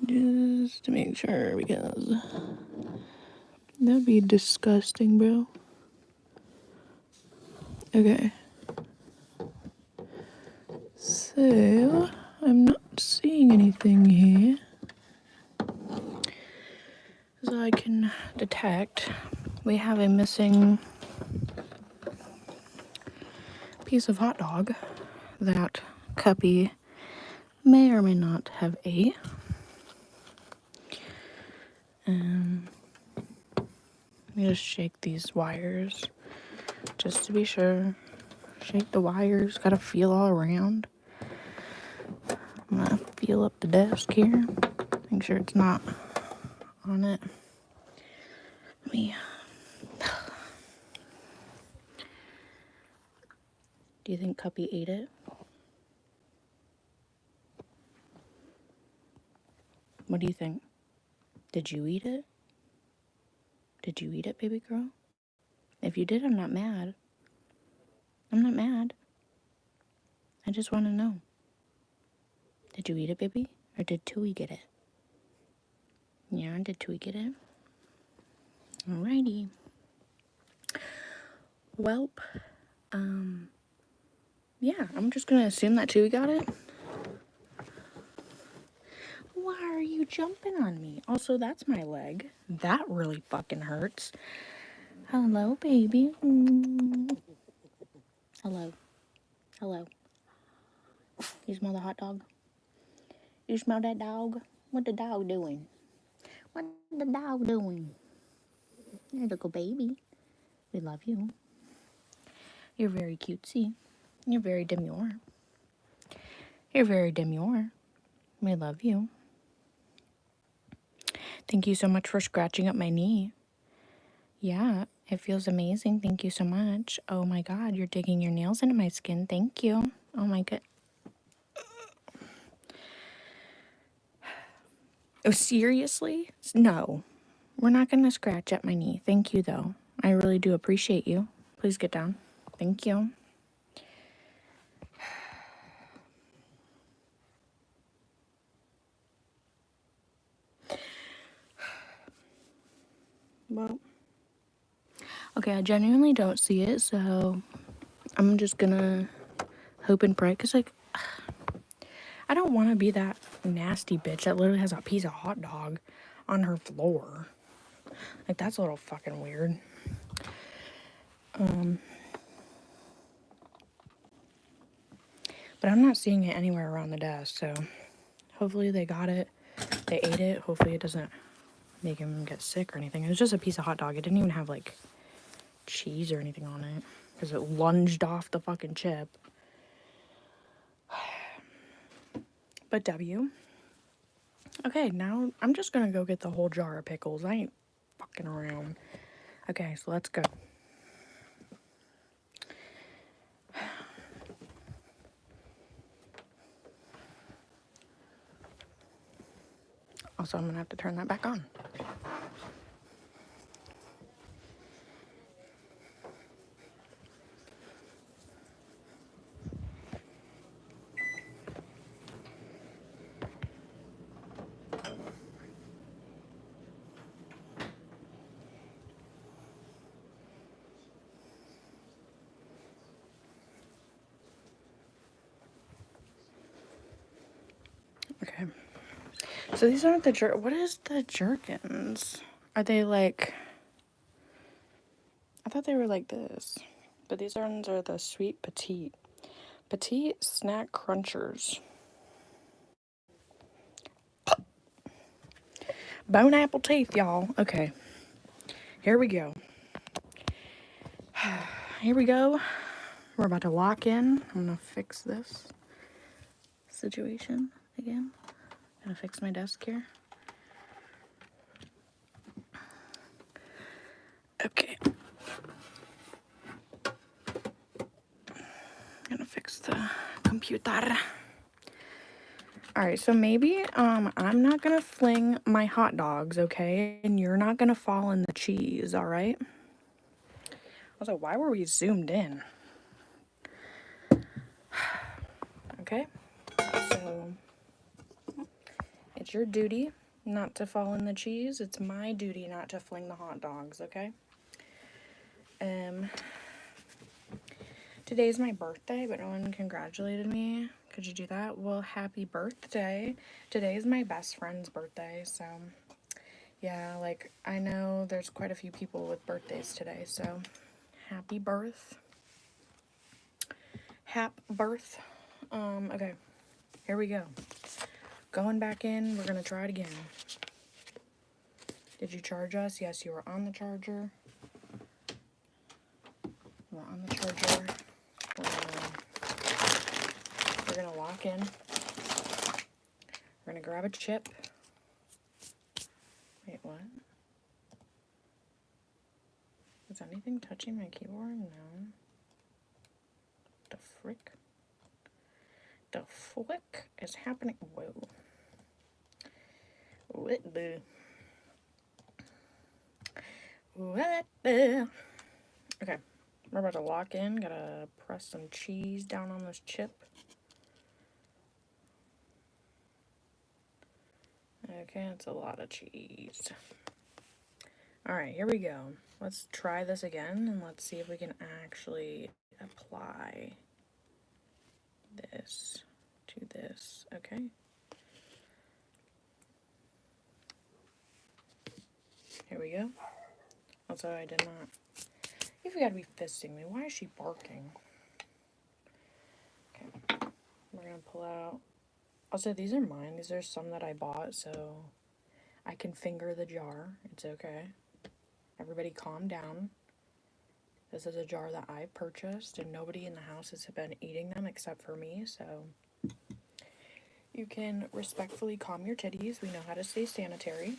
Just to make sure, because that'd be disgusting, bro. Okay. So, I'm not seeing anything here. As I can detect, we have a missing piece of hot dog that Cuppy may or may not have ate. Let me just shake these wires just to be sure. Shake the wires, gotta feel all around. I'm gonna feel up the desk here. Make sure it's not on it. Let me. Do you think Cuppy ate it? What do you think? Did you eat it? Did you eat it, baby girl? If you did, I'm not mad. I'm not mad. I just want to know. Did you eat it, baby? Or did Tui get it? Yeah, did Tui get it? Alrighty. Welp. Yeah, I'm just gonna assume that Tui got it. Why are you jumping on me? Also, that's my leg. That really fucking hurts. Hello, baby. Hello. Hello. You smell the hot dog? You smell that dog? What the dog doing? What the dog doing? There, little baby. We love you. You're very cutesy. You're very demure. You're very demure. We love you. Thank you so much for scratching up my knee. Yeah, it feels amazing. Thank you so much. Oh my god, you're digging your nails into my skin. Thank you. Oh my god. Oh, seriously? No. We're not going to scratch at my knee. Thank you, though. I really do appreciate you. Please get down. Thank you. Well, okay, I genuinely don't see it, so I'm just gonna hope and pray, because, like, I don't want to be that nasty bitch that literally has a piece of hot dog on her floor. Like, that's a little fucking weird. But I'm not seeing it anywhere around the desk, so hopefully they got it. They ate it. Hopefully it doesn't make him get sick or anything. It was just a piece of hot dog. It didn't even have, like, cheese or anything on it, because it lunged off the fucking chip. But W. Okay, now I'm just gonna go get the whole jar of pickles. I ain't fucking around. Okay, so let's go. Also, I'm gonna have to turn that back on. Okay. So these aren't the what is the jerkins? Are they like... I thought they were like this. But these ones are the sweet petite. Petite snack crunchers. Bone apple teeth, y'all. Okay. Here we go. Here we go. We're about to walk in. I'm gonna fix this situation again. Gonna fix my desk here. Okay. Gonna fix the computer. Alright, so maybe I'm not gonna fling my hot dogs, okay? And you're not gonna fall in the cheese, alright? Also, why were we zoomed in? Okay, so it's your duty not to fall in the cheese. It's my duty not to fling the hot dogs, okay? Today's my birthday, but no one congratulated me. Could you do that? Well, happy birthday. Today is my best friend's birthday, so yeah, like, I know there's quite a few people with birthdays today, so happy birth. Hap birth. Okay, here we go. Going back in, we're gonna try it again. Did you charge us? Yes, you were on the charger. We're on the charger. We're gonna lock in. We're gonna grab a chip. Wait, what? Is anything touching my keyboard? No. The frick? The flick is happening? Whoa. What the? What the? Okay, we're about to lock in. Gotta press some cheese down on this chip. Okay, it's a lot of cheese. Alright, here we go. Let's try this again and let's see if we can actually apply this to this. Okay. Here we go. Also, I did not... You've got to be fisting me. Why is she barking? Okay. We're going to pull out... Also, these are mine. These are some that I bought, so I can finger the jar. It's okay. Everybody calm down. This is a jar that I purchased, and nobody in the house has been eating them except for me, so you can respectfully calm your titties. We know how to stay sanitary.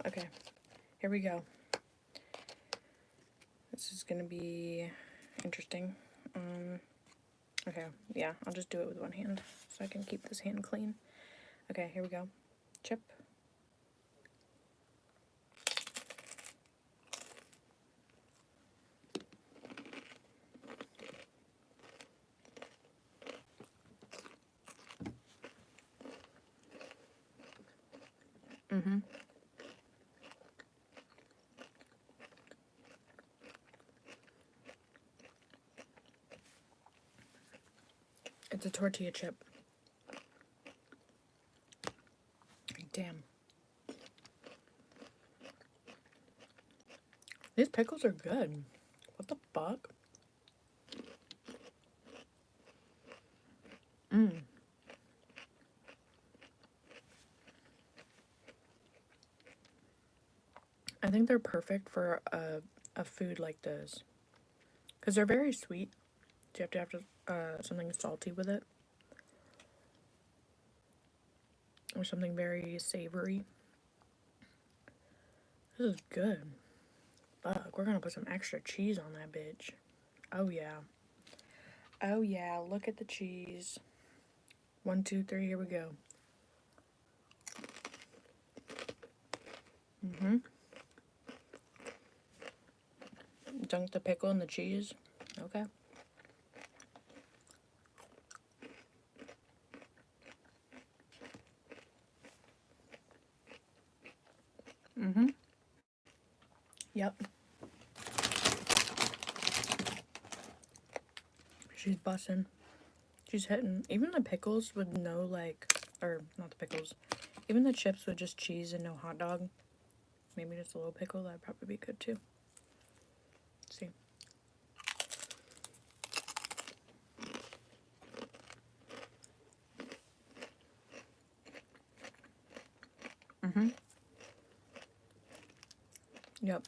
Okay, here we go. This is gonna be interesting. Okay, yeah, I'll just do it with one hand so I can keep this hand clean. Okay, here we go. Chip. It's a tortilla chip. Damn. These pickles are good. What the fuck? I think they're perfect for a food like this. Because they're very sweet. So you have to have something salty with it. Or something very savory. This is good. Fuck, we're gonna put some extra cheese on that bitch. Oh yeah. Oh yeah, look at the cheese. 1, 2, 3, here we go. Dunk the pickle in the cheese. Okay. Yep. She's bussin'. She's hitting. Even the pickles with no, like, or not the pickles. Even the chips with just cheese and no hot dog. Maybe just a little pickle. That'd probably be good too. Let's see. Yep.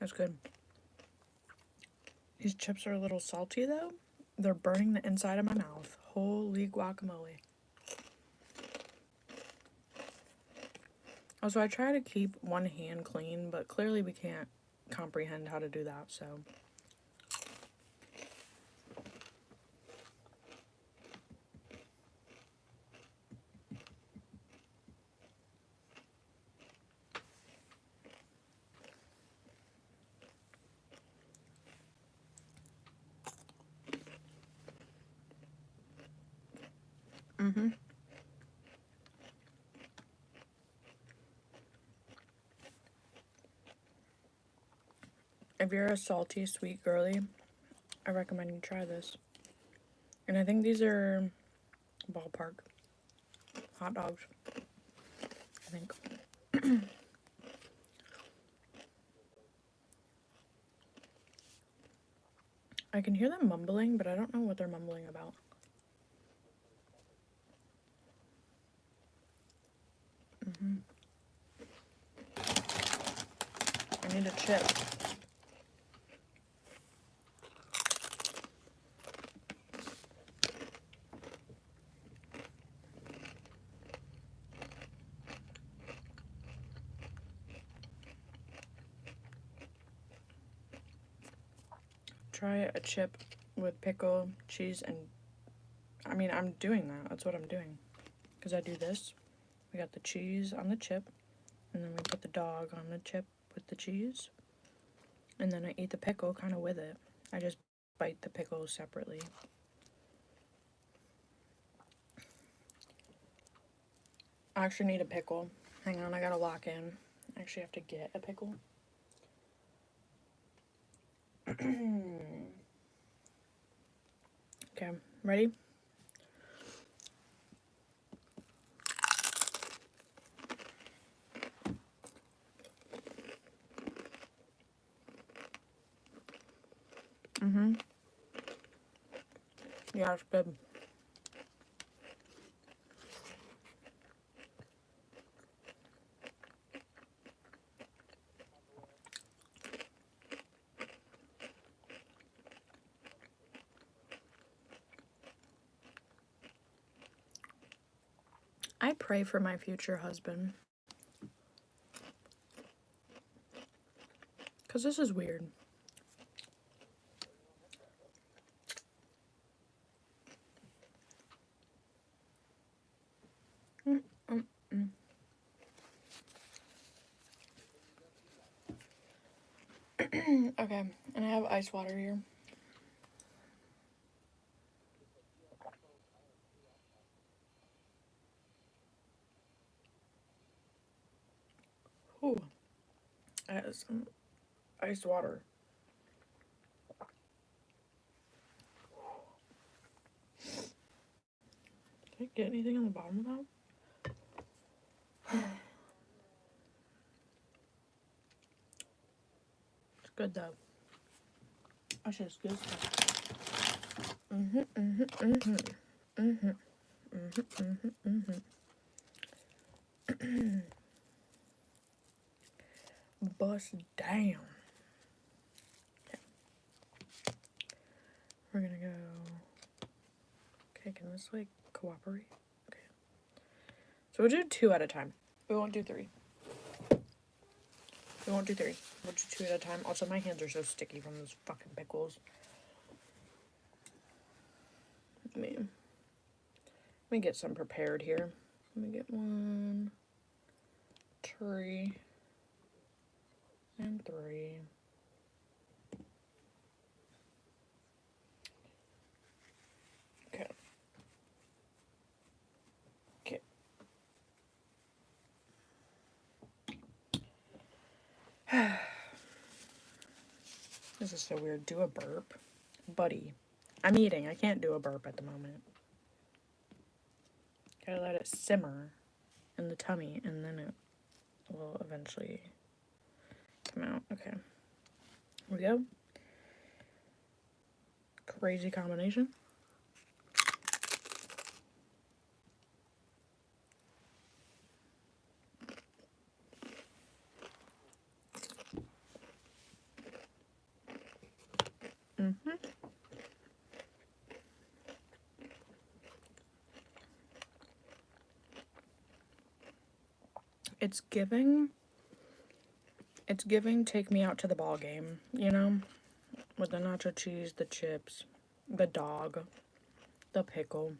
That's good. These chips are a little salty though. They're burning the inside of my mouth. Holy guacamole. Also, I try to keep one hand clean, but clearly we can't comprehend how to do that, so. If you're a salty, sweet girly, I recommend you try this. And I think these are ballpark hot dogs. I think. I can hear them mumbling, but I don't know what they're mumbling about. I need a chip. Try a chip with pickle, cheese, and I mean, I'm doing that. That's what I'm doing. Because I do this. We got the cheese on the chip, and then we put the dog on the chip with the cheese, and then I eat the pickle kind of with it. I just bite the pickle separately. I actually need a pickle. Hang on, I gotta lock in. I actually have to get a pickle. Okay, ready? Yeah, it's good. I pray for my future husband. Because this is weird. Okay, and I have ice water here. Ooh, that is some ice water. Did I get anything on the bottom of that? It's good though. That's just good stuff. Bust down. Okay. We're gonna go. Okay, can this like cooperate? Okay. So we'll do 2 at a time. We won't do 3. We won't do 3. We'll do 2 at a time. Also, my hands are so sticky from those fucking pickles. Let me get some prepared here. Let me get 1, 2, and 3. Okay. Okay. This is so weird. Do a burp. Buddy, I'm eating. I can't do a burp at the moment. Gotta let it simmer in the tummy, and then it will eventually come out. Okay. Here we go. Crazy combination. It's giving take me out to the ball game, you know? With the nacho cheese, the chips, the dog, the pickle.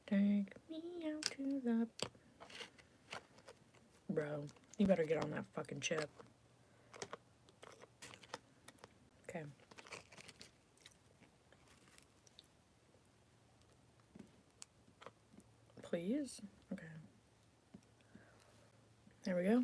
Take me out to the... Bro, you better get on that fucking chip. Okay. Please? Okay. There we go.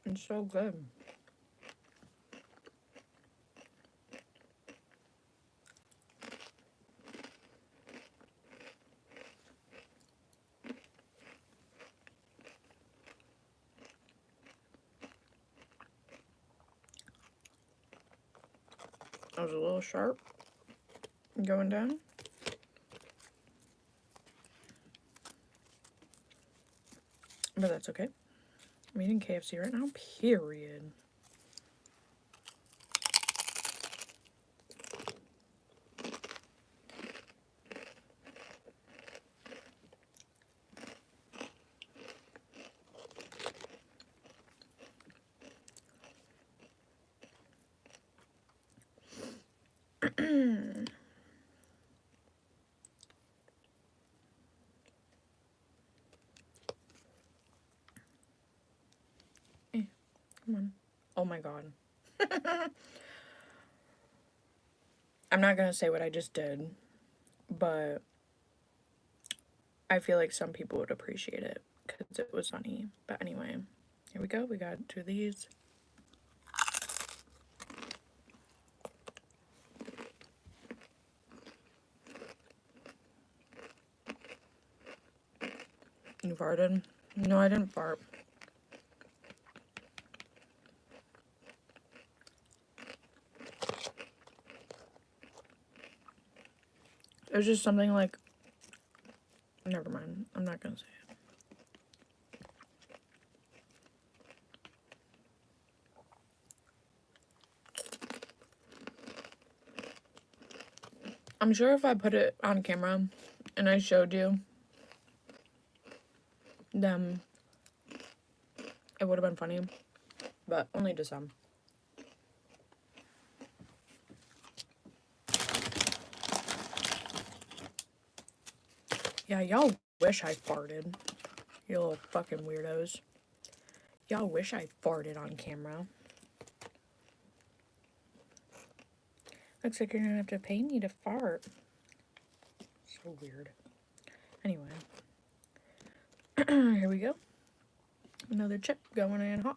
It's so good. That was a little sharp going down. But that's okay. I'm eating KFC right now, period. Come on. Oh my god. I'm not gonna say what I just did, but I feel like some people would appreciate it because it was funny. But anyway, here we go. We got 2 of these. You farted? No, I didn't fart. It was just something like... Never mind. I'm not gonna say it. I'm sure if I put it on camera and I showed you them, it would have been funny. But only to some. Yeah, y'all wish I farted. You little fucking weirdos. Y'all wish I farted on camera. Looks like you're gonna have to pay me to fart. So weird. Anyway. Here we go. Another chip going in hot.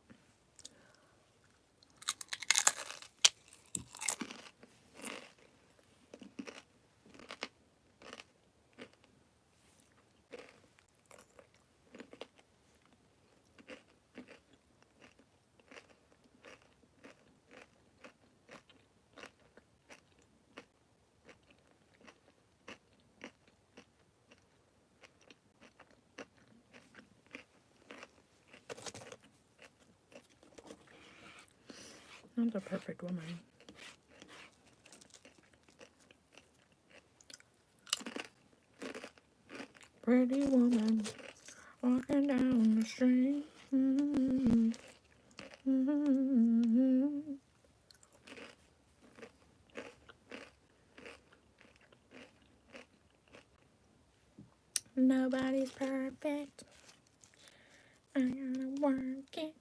Not the perfect woman. Pretty woman walking down the street. Nobody's perfect. I gotta work it.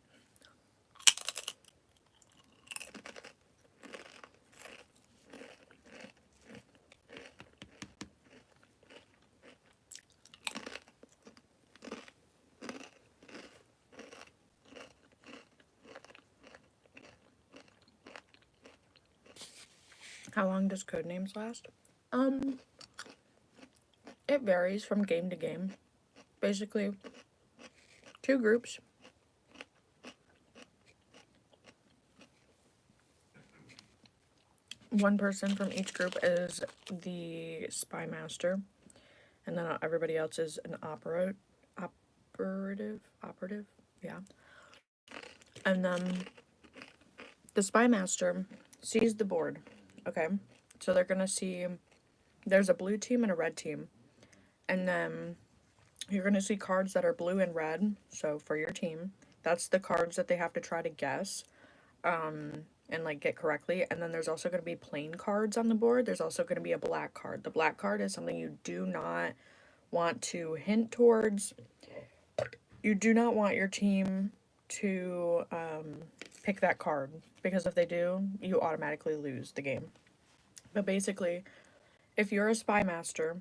How long does Codenames last? It varies from game to game. Basically, 2 groups. One person from each group is the spy master, and then everybody else is an operative, yeah. And then the spy master sees the board, okay? So they're gonna see, there's a blue team and a red team, and then you're gonna see cards that are blue and red. So for your team, that's the cards that they have to try to guess, and like get correctly. And then there's also going to be plain cards on the board. There's also going to be a black card. The black card is something you do not want to hint towards. You do not want your team to pick that card, because if they do, you automatically lose the game. But basically, if you're a spy master,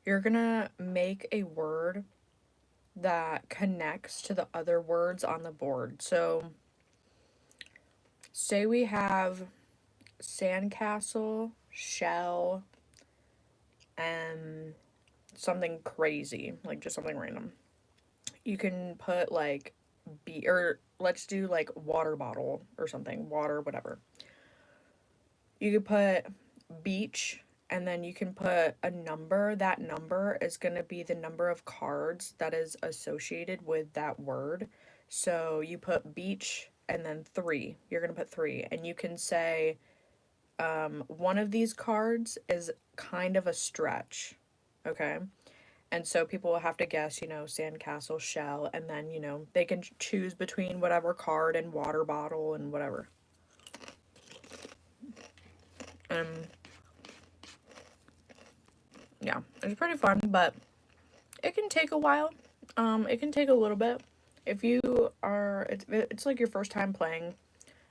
you're gonna make a word that connects to the other words on the board. So say we have sandcastle, shell, and something crazy, like just something random. You can put like or let's do like water bottle or something, water, whatever. You could put beach, and then you can put a number. That number is going to be the number of cards that is associated with that word. So you put beach and then 3. You're going to put 3, and you can say one of these cards is kind of a stretch, okay? And so people will have to guess, sandcastle, shell, and then, they can choose between whatever card and water bottle and whatever. Yeah, it's pretty fun, but it can take a while. It can take a little bit. If you are, it's like your first time playing,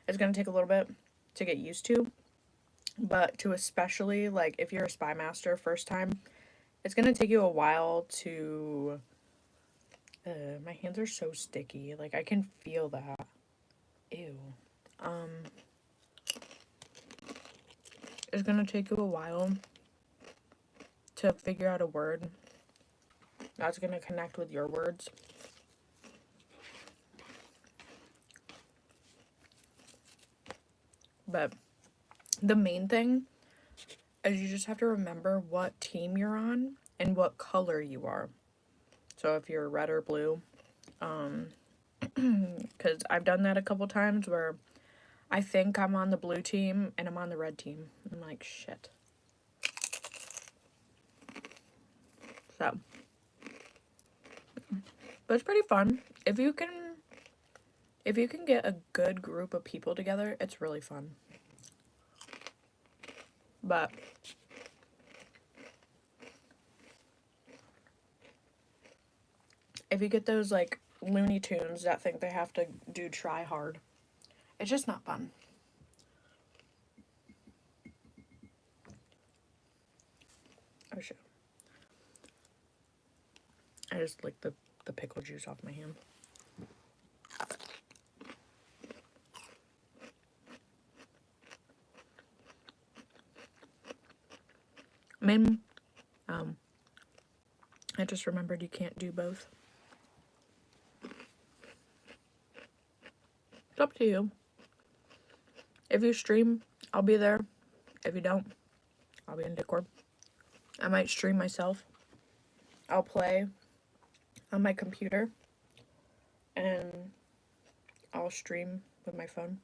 it's going to take a little bit to get used to. But to especially, like, if you're a spy master first time, it's going to take you a while to... my hands are so sticky. Like, I can feel that. Ew. It's going to take you a while to figure out a word that's going to connect with your words. But the main thing is you just have to remember what team you're on and what color you are. So if you're red or blue, because I've done that a couple times where I think I'm on the blue team and I'm on the red team. I'm like, shit. So, but it's pretty fun. If you can get a good group of people together, it's really fun. But if you get those like Looney Tunes that think they have to do try hard, it's just not fun. Oh shit. I just licked the pickle juice off my hand. I mean, I just remembered you can't do both. It's up to you. If you stream, I'll be there. If you don't, I'll be in Discord. I might stream myself. I'll play on my computer, and I'll stream with my phone.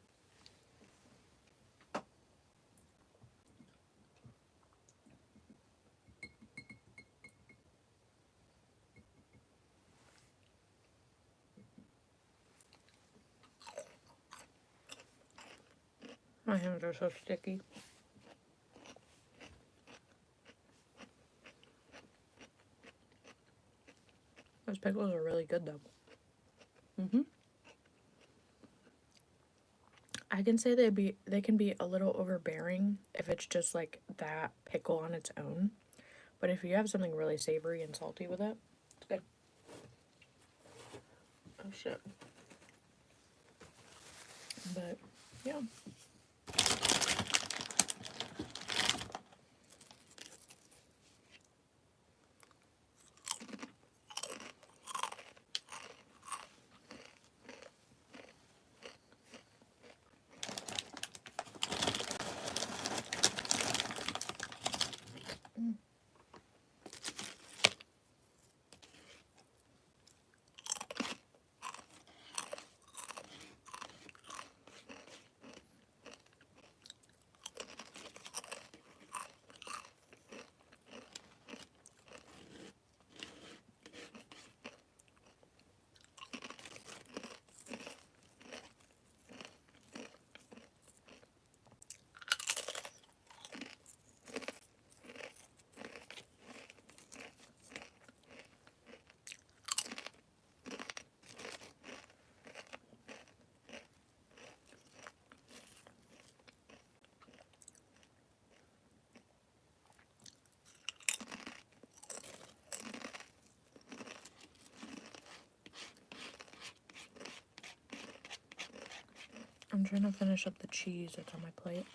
My hands are so sticky. Those pickles are really good though. I can say they can be a little overbearing if it's just like that pickle on its own. But if you have something really savory and salty with it, it's good. Oh shit. But yeah. I'm trying to finish up the cheese that's on my plate.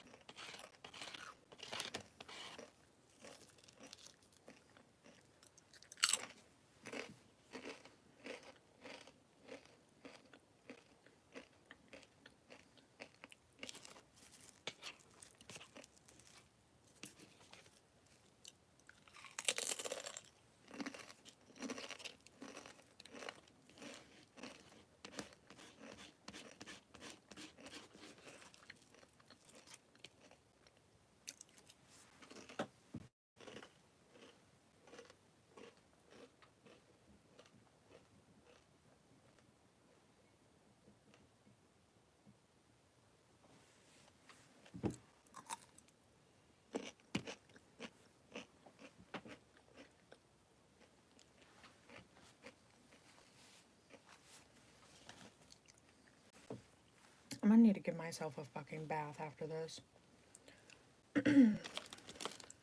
I'm gonna need to give myself a fucking bath after this.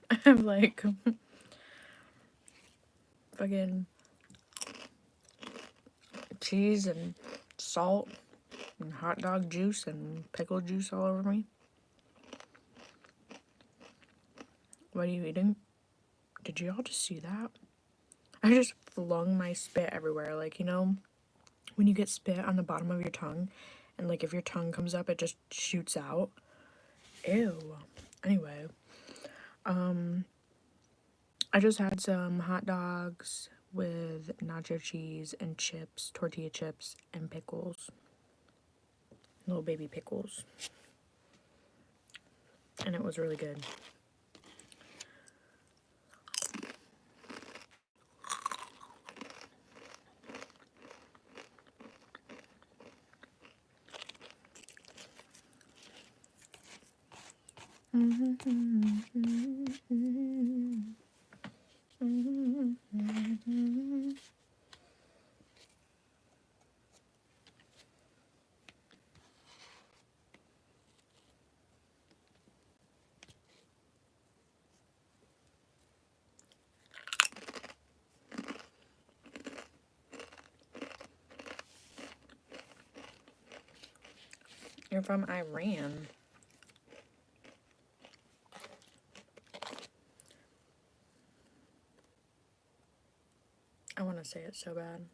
I have like fucking cheese and salt and hot dog juice and pickle juice all over me. What are you eating? Did you all just see that? I just flung my spit everywhere. Like, you know, when you get spit on the bottom of your tongue and like if your tongue comes up, it just shoots out. Ew. Anyway, I just had some hot dogs with nacho cheese and chips, tortilla chips, and pickles. Little baby pickles. And it was really good. You're from Iran. I want to say it so bad.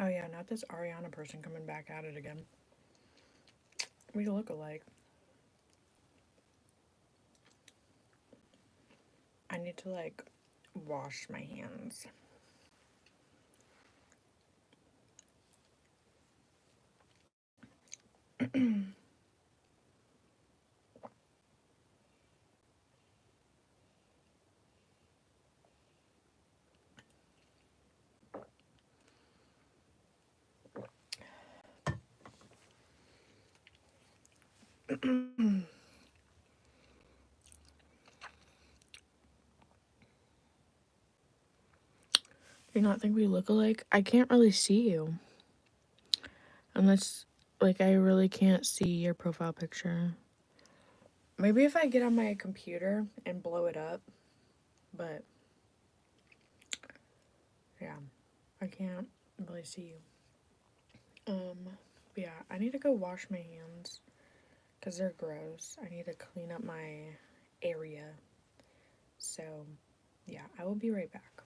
Oh yeah, not this Ariana person coming back at it again. We look alike. I need to like wash my hands. Do you not think we look alike? I can't really see you. Unless, like, I really can't see your profile picture. Maybe if I get on my computer and blow it up. But, yeah. I can't really see you. But yeah, I need to go wash my hands. Because they're gross. I need to clean up my area. So, yeah, I will be right back.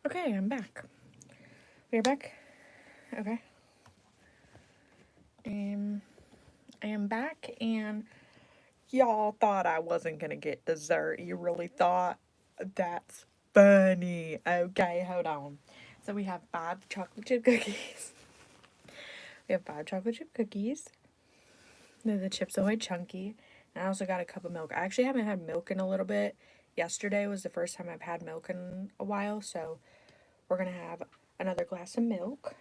Okay, I'm back. We're back. Okay. I am back, and y'all thought I wasn't gonna get dessert. You really thought? That's funny. Okay, hold on. So we have 5 chocolate chip cookies. We have 5 chocolate chip cookies. They're the Chips Ahoy Chunky. And I also got a cup of milk. I actually haven't had milk in a little bit. Yesterday was the first time I've had milk in a while, so we're gonna have another glass of milk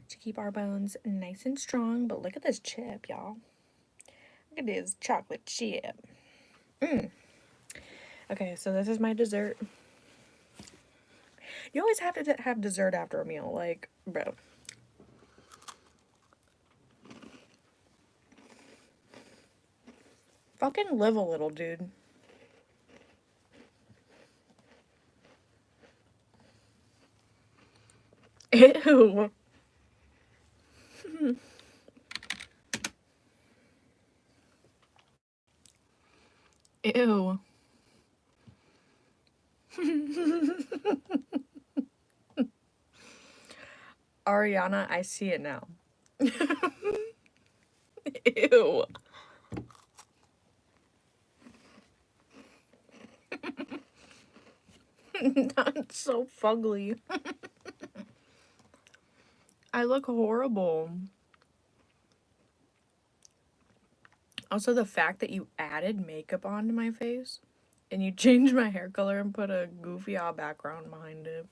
to keep our bones nice and strong. But look at this chip, y'all. Look at this chocolate chip. Okay, so this is my dessert. You always have to have dessert after a meal, like, bro. Fucking live a little, dude. Ew. Ew. Ariana, I see it now. Ew. That's so fugly. I look horrible. Also, the fact that you added makeup onto my face and you changed my hair color and put a goofy background behind it.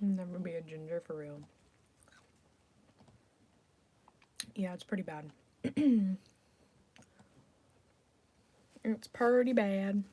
Never be a ginger for real. Yeah, it's pretty bad. It's pretty bad.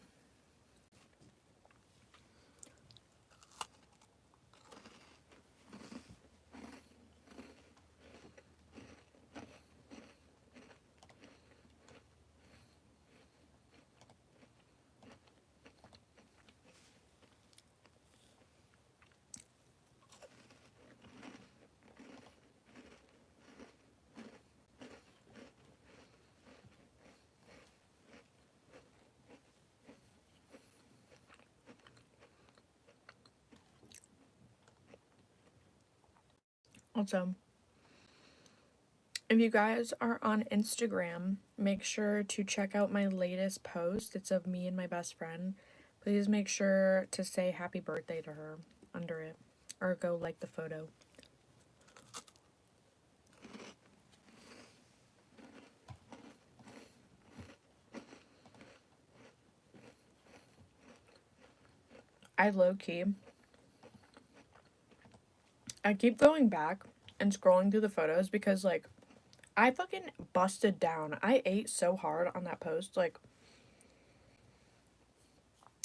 Also, if you guys are on Instagram, make sure to check out my latest post. It's of me and my best friend. Please make sure to say happy birthday to her under it, or go like the photo. I low-key, I keep going back and scrolling through the photos because, like, I fucking busted down. I ate so hard on that post. Like,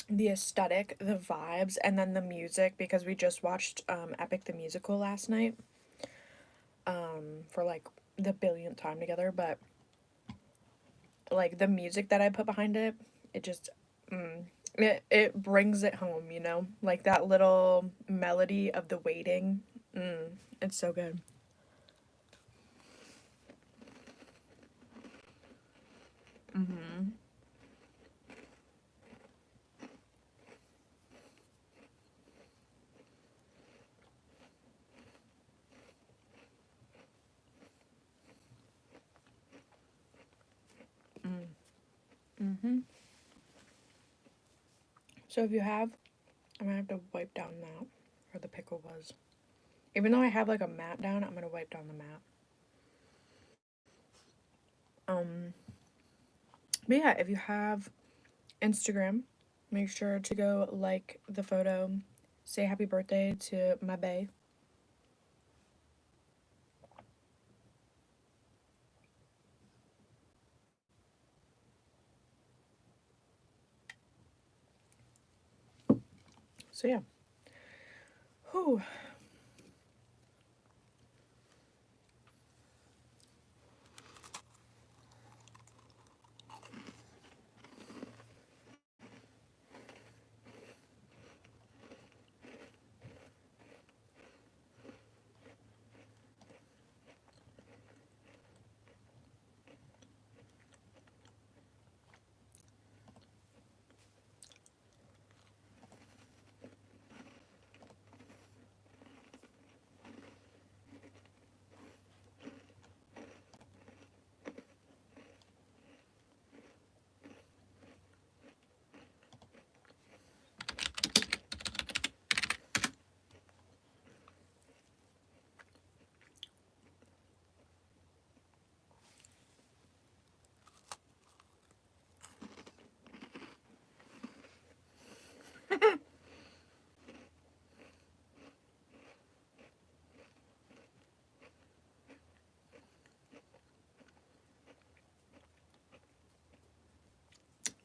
the aesthetic, the vibes, and then the music, because we just watched Epic the Musical last night for, like, the billionth time together. But, like, the music that I put behind it, it just, it brings it home, you know? Like, that little melody of the waiting. It's so good. So if you have, I'm gonna have to wipe down that, where the pickle was. Even though I have, like, a mat down, I'm gonna wipe down the mat. But yeah, if you have Instagram, make sure to go like the photo, say happy birthday to my bae. So yeah. Whew.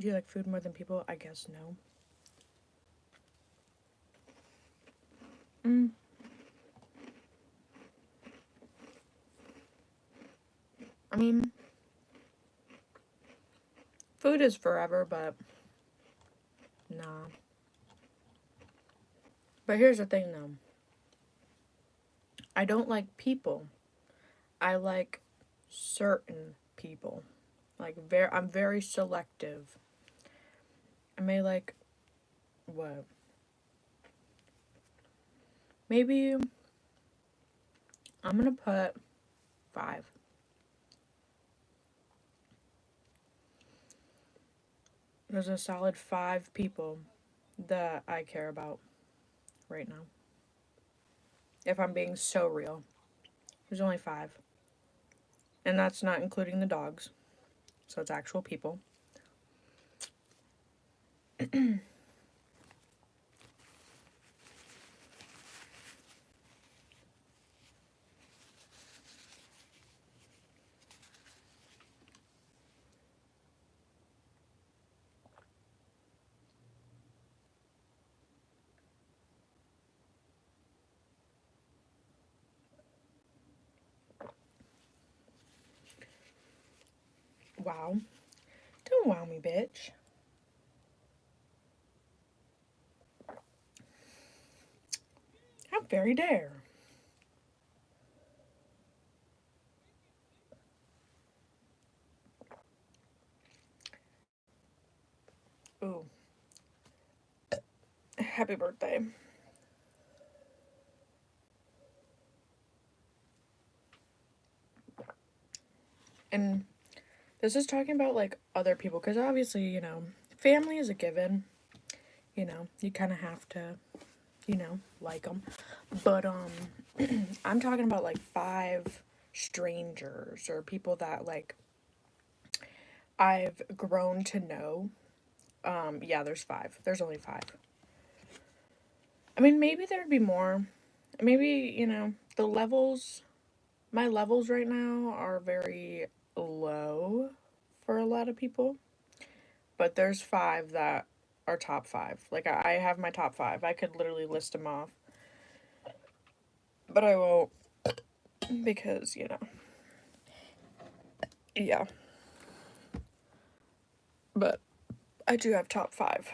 Do you like food more than people? I guess no. I mean, food is forever, but nah. But here's the thing though. I don't like people. I like certain people. Like I'm very selective. I may like what? Maybe I'm gonna put 5. There's a solid 5 people that I care about right now. If I'm being so real, there's only 5. And that's not including the dogs. So it's actual people. Wow. Don't wow me, bitch. How very dare. Ooh. Happy birthday. And this is talking about like other people because obviously, you know, family is a given. You know, you kind of have to, you know, like them. But I'm talking about like 5 strangers or people that like I've grown to know. Yeah, there's 5. There's only 5. I mean, maybe there'd be more. Maybe, you know, the levels, my levels right now are very low for a lot of people. But there's 5 that are top 5. Like, I have my top 5. I could literally list them off. But I won't because, you know. Yeah. But I do have top 5.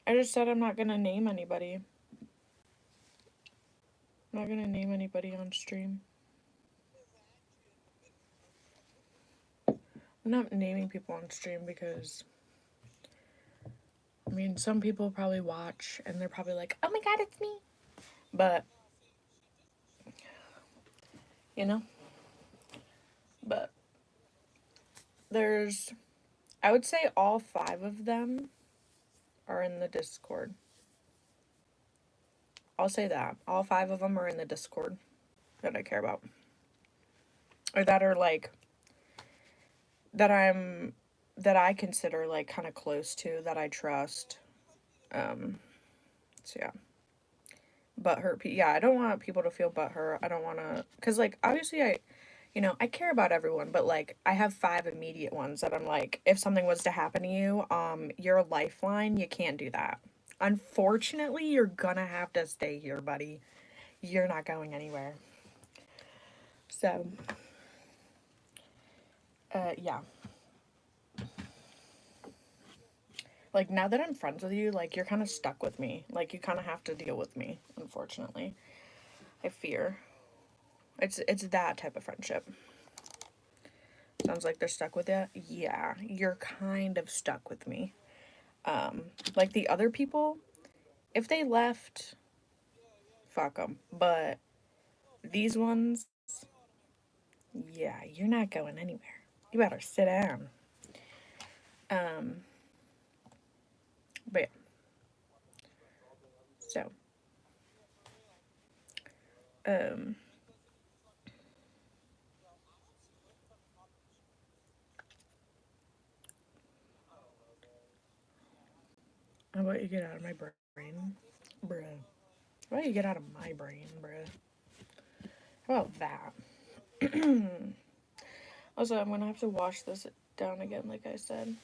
I just said I'm not going to name anybody. I'm not going to name anybody on stream. I'm not naming people on stream because, I mean, some people probably watch and they're probably like, oh my god, it's me. But, you know, but there's, I would say all 5 of them are in the Discord. I'll say that. All 5 of them are in the Discord that I care about. Or that are like, that I consider like kind of close to, that I trust. So yeah. Butthurt, yeah, I don't want people to feel butthurt. I don't want to, because like, obviously you know, I care about everyone, but like, I have 5 immediate ones that I'm like, if something was to happen to you, you're a lifeline, you can't do that. Unfortunately, you're gonna have to stay here, buddy. You're not going anywhere. So, yeah. Like, now that I'm friends with you, like, you're kind of stuck with me. Like, you kind of have to deal with me, unfortunately. I fear. It's that type of friendship. Sounds like they're stuck with it. Yeah, you're kind of stuck with me. Like the other people, if they left, fuck them. But these ones, yeah, you're not going anywhere. You better sit down. But yeah. So, um, How about you get out of my brain? Bruh. How about you get out of my brain, bruh? How about that? Also, I'm gonna have to wash this down again, like I said.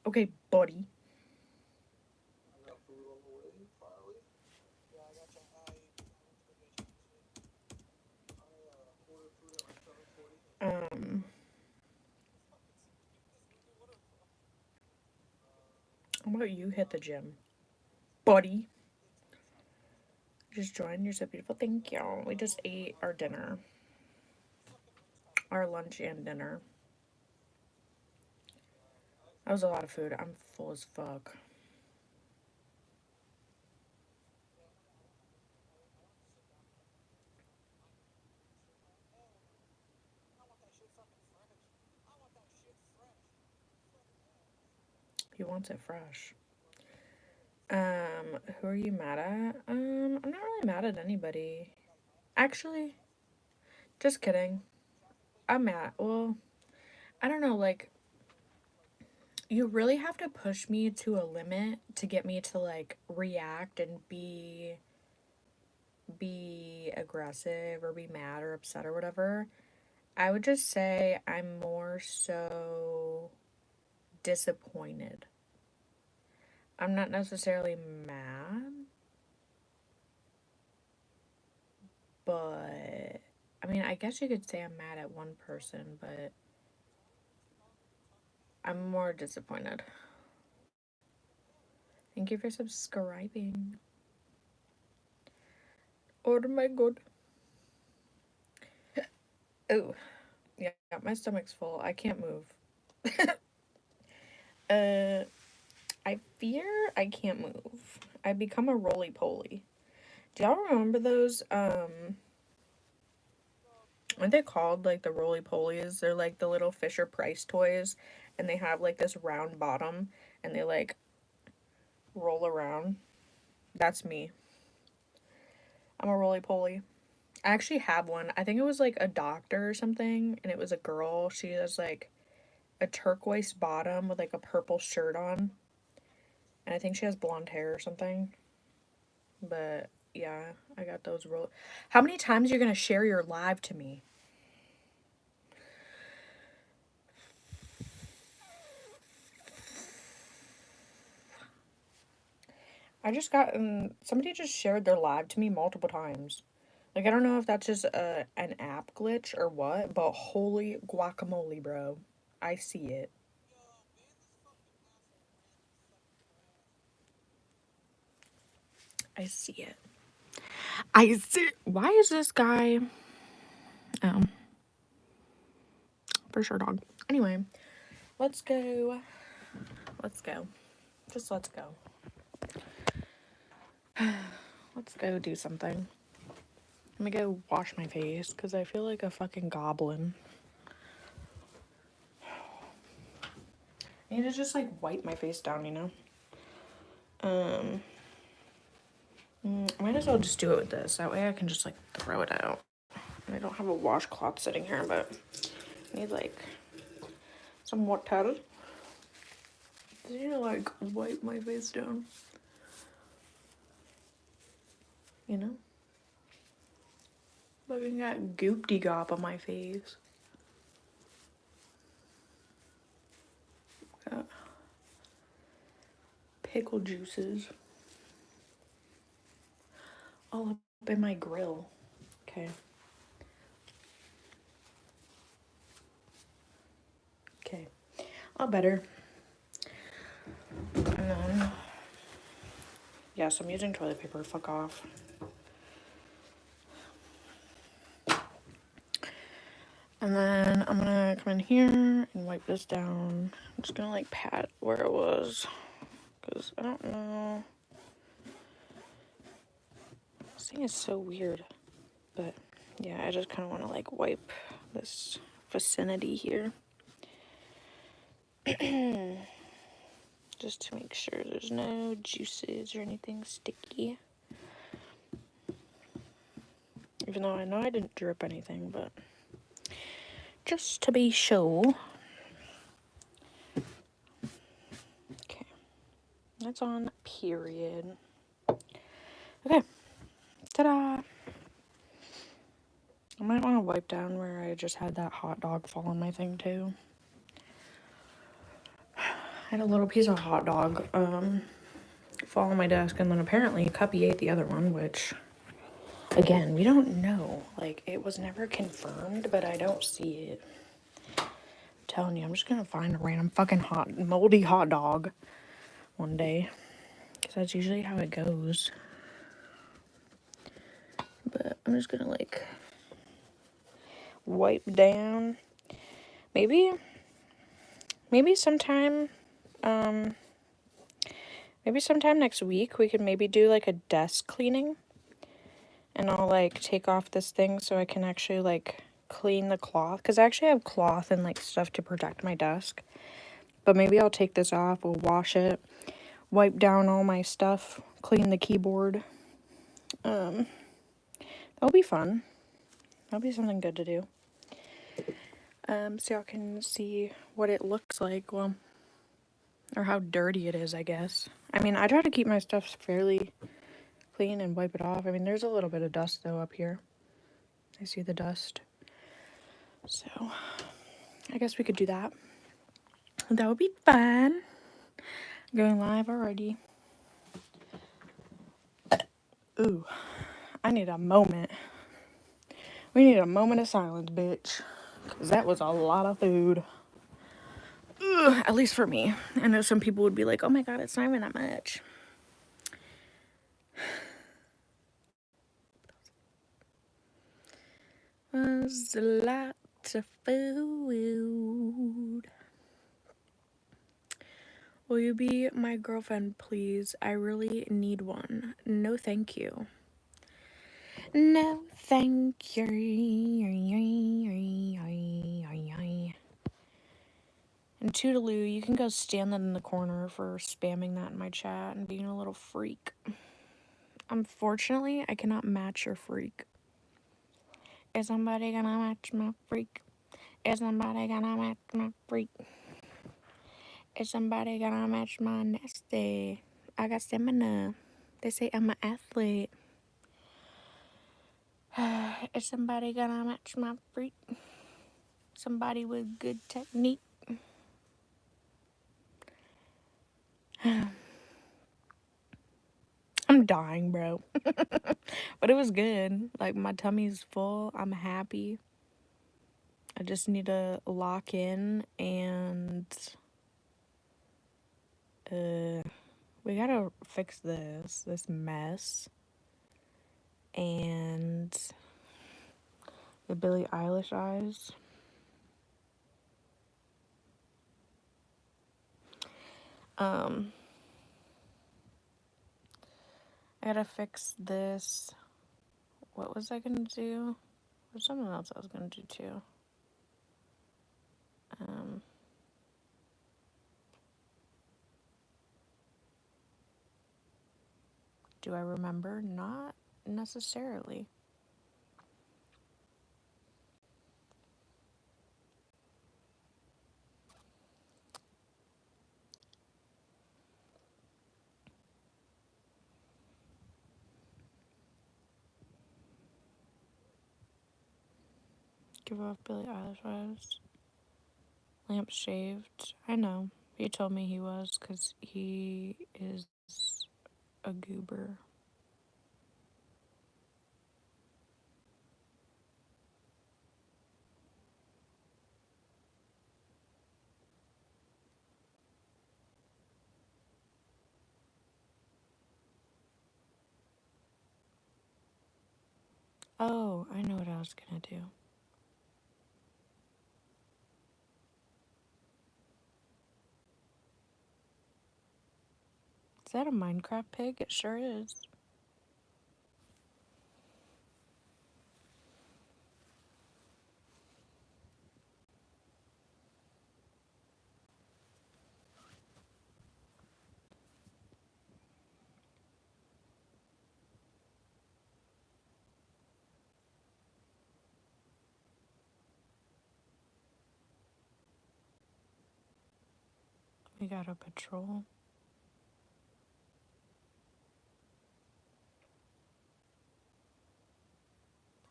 Okay, buddy. Um, how about you hit the gym, buddy? Just join. You're so beautiful. Thank you. We just ate our dinner, our lunch and dinner. That was a lot of food. I'm full as fuck. He wants it fresh. Who are you mad at? I'm not really mad at anybody. Actually, just kidding. I'm mad. Well, I don't know, like, you really have to push me to a limit to get me to, like, react and be aggressive or be mad or upset or whatever. I would just say I'm more so disappointed. I'm not necessarily mad, but I mean, I guess you could say I'm mad at one person, but I'm more disappointed. Thank you for subscribing. Oh my god. Oh, yeah, my stomach's full. I can't move. I fear I can't move. I become a roly-poly. Do y'all remember those, aren't they called, like, the roly-polies? They're, like, the little Fisher-Price toys, and they have, like, this round bottom, and they, like, roll around. That's me. I'm a roly-poly. I actually have one. I think it was, like, a doctor or something, and it was a girl. She has, like, a turquoise bottom with, like, a purple shirt on. And I think she has blonde hair or something. But, yeah, I got those roll. How many times are you gonna share your live to me? I just got, somebody just shared their live to me multiple times. Like, I don't know if that's just an app glitch or what, but holy guacamole, bro. I see it. I see it. I see. Why is this guy? Oh, for sure, dog. Anyway, let's go. Let's go. Just let's go. Let's go do something. Let me go wash my face because I feel like a fucking goblin. I need to just like wipe my face down, you know? Might as well just do it with this. That way I can just like throw it out. I don't have a washcloth sitting here, but I need like some water. I need to like wipe my face down. You know? Fucking got goopty gop on my face. Got pickle juices all up in my grill. Okay. Okay. All better. And then, yeah, so I'm using toilet paper. Fuck off. And then I'm gonna come in here and wipe this down. I'm just gonna like pat where it was. Because I don't know. This thing is so weird. But yeah, I just kind of want to like wipe this vicinity here. Just just to make sure there's no juices or anything sticky. Even though I know I didn't drip anything, but just to be sure. Okay, that's on, period. Okay, ta-da! I might want to wipe down where I just had that hot dog fall on my thing too. I had a little piece of hot dog fall on my desk, and then apparently Cuppy ate the other one, which, again, we don't know. Like, it was never confirmed, but I don't see it. I'm telling you, I'm just gonna find a random fucking moldy hot dog one day, because that's usually how it goes. But I'm just gonna, like, wipe down. Maybe sometime, maybe sometime next week we could maybe do, like, a desk cleaning. And I'll, like, take off this thing so I can actually, like, clean the cloth. Because I actually have cloth and, like, stuff to protect my desk. But maybe I'll take this off, we'll wash it, wipe down all my stuff, clean the keyboard. That'll be fun. That'll be something good to do. So y'all can see what it looks like, well, or how dirty it is, I guess. I mean, I try to keep my stuff fairly clean and wipe it off. I mean, there's a little bit of dust, though, up here. I see the dust. So, I guess we could do that. That would be fun. Going live already. Ooh, I need a moment. We need a moment of silence, bitch. Because that was a lot of food. Ugh, at least for me. I know some people would be like, oh my god, it's not even that much. Was a lot of food. Will you be my girlfriend, please? I really need one. No, thank you. No, thank you. And Toodaloo, you can go stand that in the corner for spamming that in my chat and being a little freak. Unfortunately, I cannot match your freak. Is somebody gonna match my freak? Is somebody gonna match my freak? Is somebody gonna match my nasty? I got stamina. They say I'm an athlete. Is somebody gonna match my freak? Somebody with good technique. I'm dying, bro. But it was good. Like, my tummy's full. I'm happy. I just need to lock in and we gotta fix this mess. And the Billie Eilish eyes. I gotta fix this. What was I gonna do? There's something else I was gonna do too. Do I remember? Not necessarily. Give off Billie Eilish vibes. Lamp shaved. I know. He told me he was because he is a goober. Oh, I know what I was gonna do. Is that a Minecraft pig? It sure is. We got a patrol.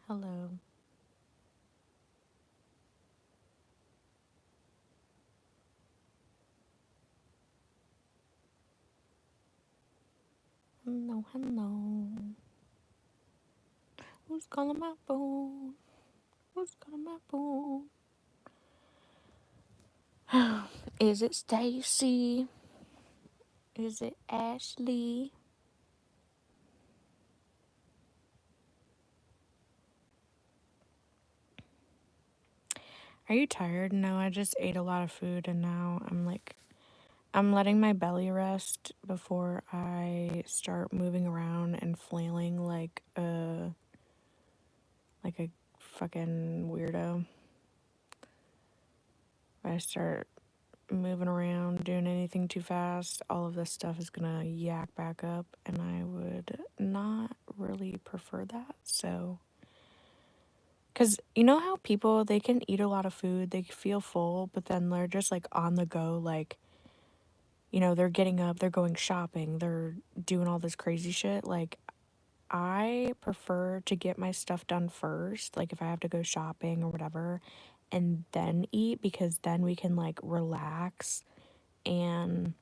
Hello. Hello, hello. Who's calling my phone? Who's calling my phone? Is it Stacy? Is it Ashley? Are you tired? No, I just ate a lot of food and now I'm letting my belly rest before I start moving around and flailing like a fucking weirdo. If I start moving around, doing anything too fast, all of this stuff is gonna yak back up, and I would not really prefer that. So, because you know how people, they can eat a lot of food, they feel full, but then they're just like on the go, like, you know, they're getting up, they're going shopping, they're doing all this crazy shit. Like, I prefer to get my stuff done first, like if I have to go shopping or whatever, and then eat, because then we can like relax. And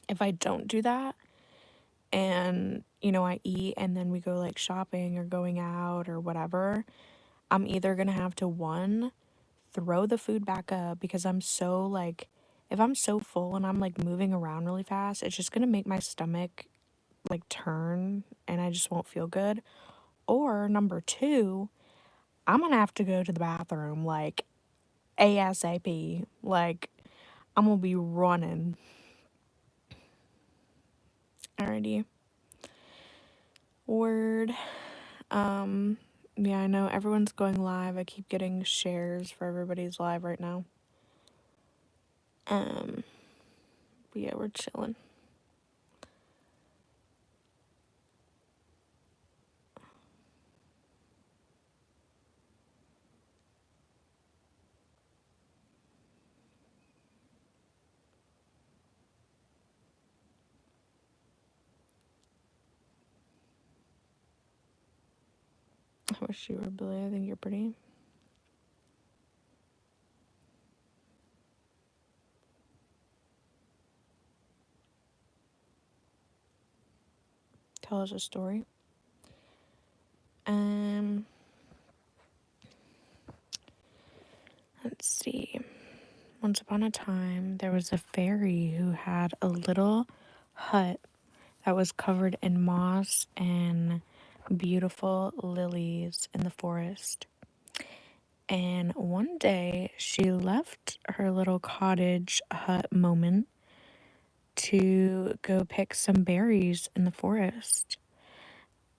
if I don't do that, and you know, I eat and then we go like shopping or going out or whatever, I'm either gonna have to, one, throw the food back up, because I'm so like, if I'm so full and I'm like moving around really fast, it's just gonna make my stomach like turn and I just won't feel good. Or number two, I'm gonna have to go to the bathroom like ASAP. Like, I'm gonna be running. Alrighty. Word. Yeah, I know everyone's going live. I keep getting shares for everybody's live right now. But yeah, we're chilling. I wish you were Billy. I think you're pretty. Tell us a story. Let's see. Once upon a time, there was a fairy who had a little hut that was covered in moss and beautiful lilies in the forest. And one day, she left her little cottage hut moment to go pick some berries in the forest.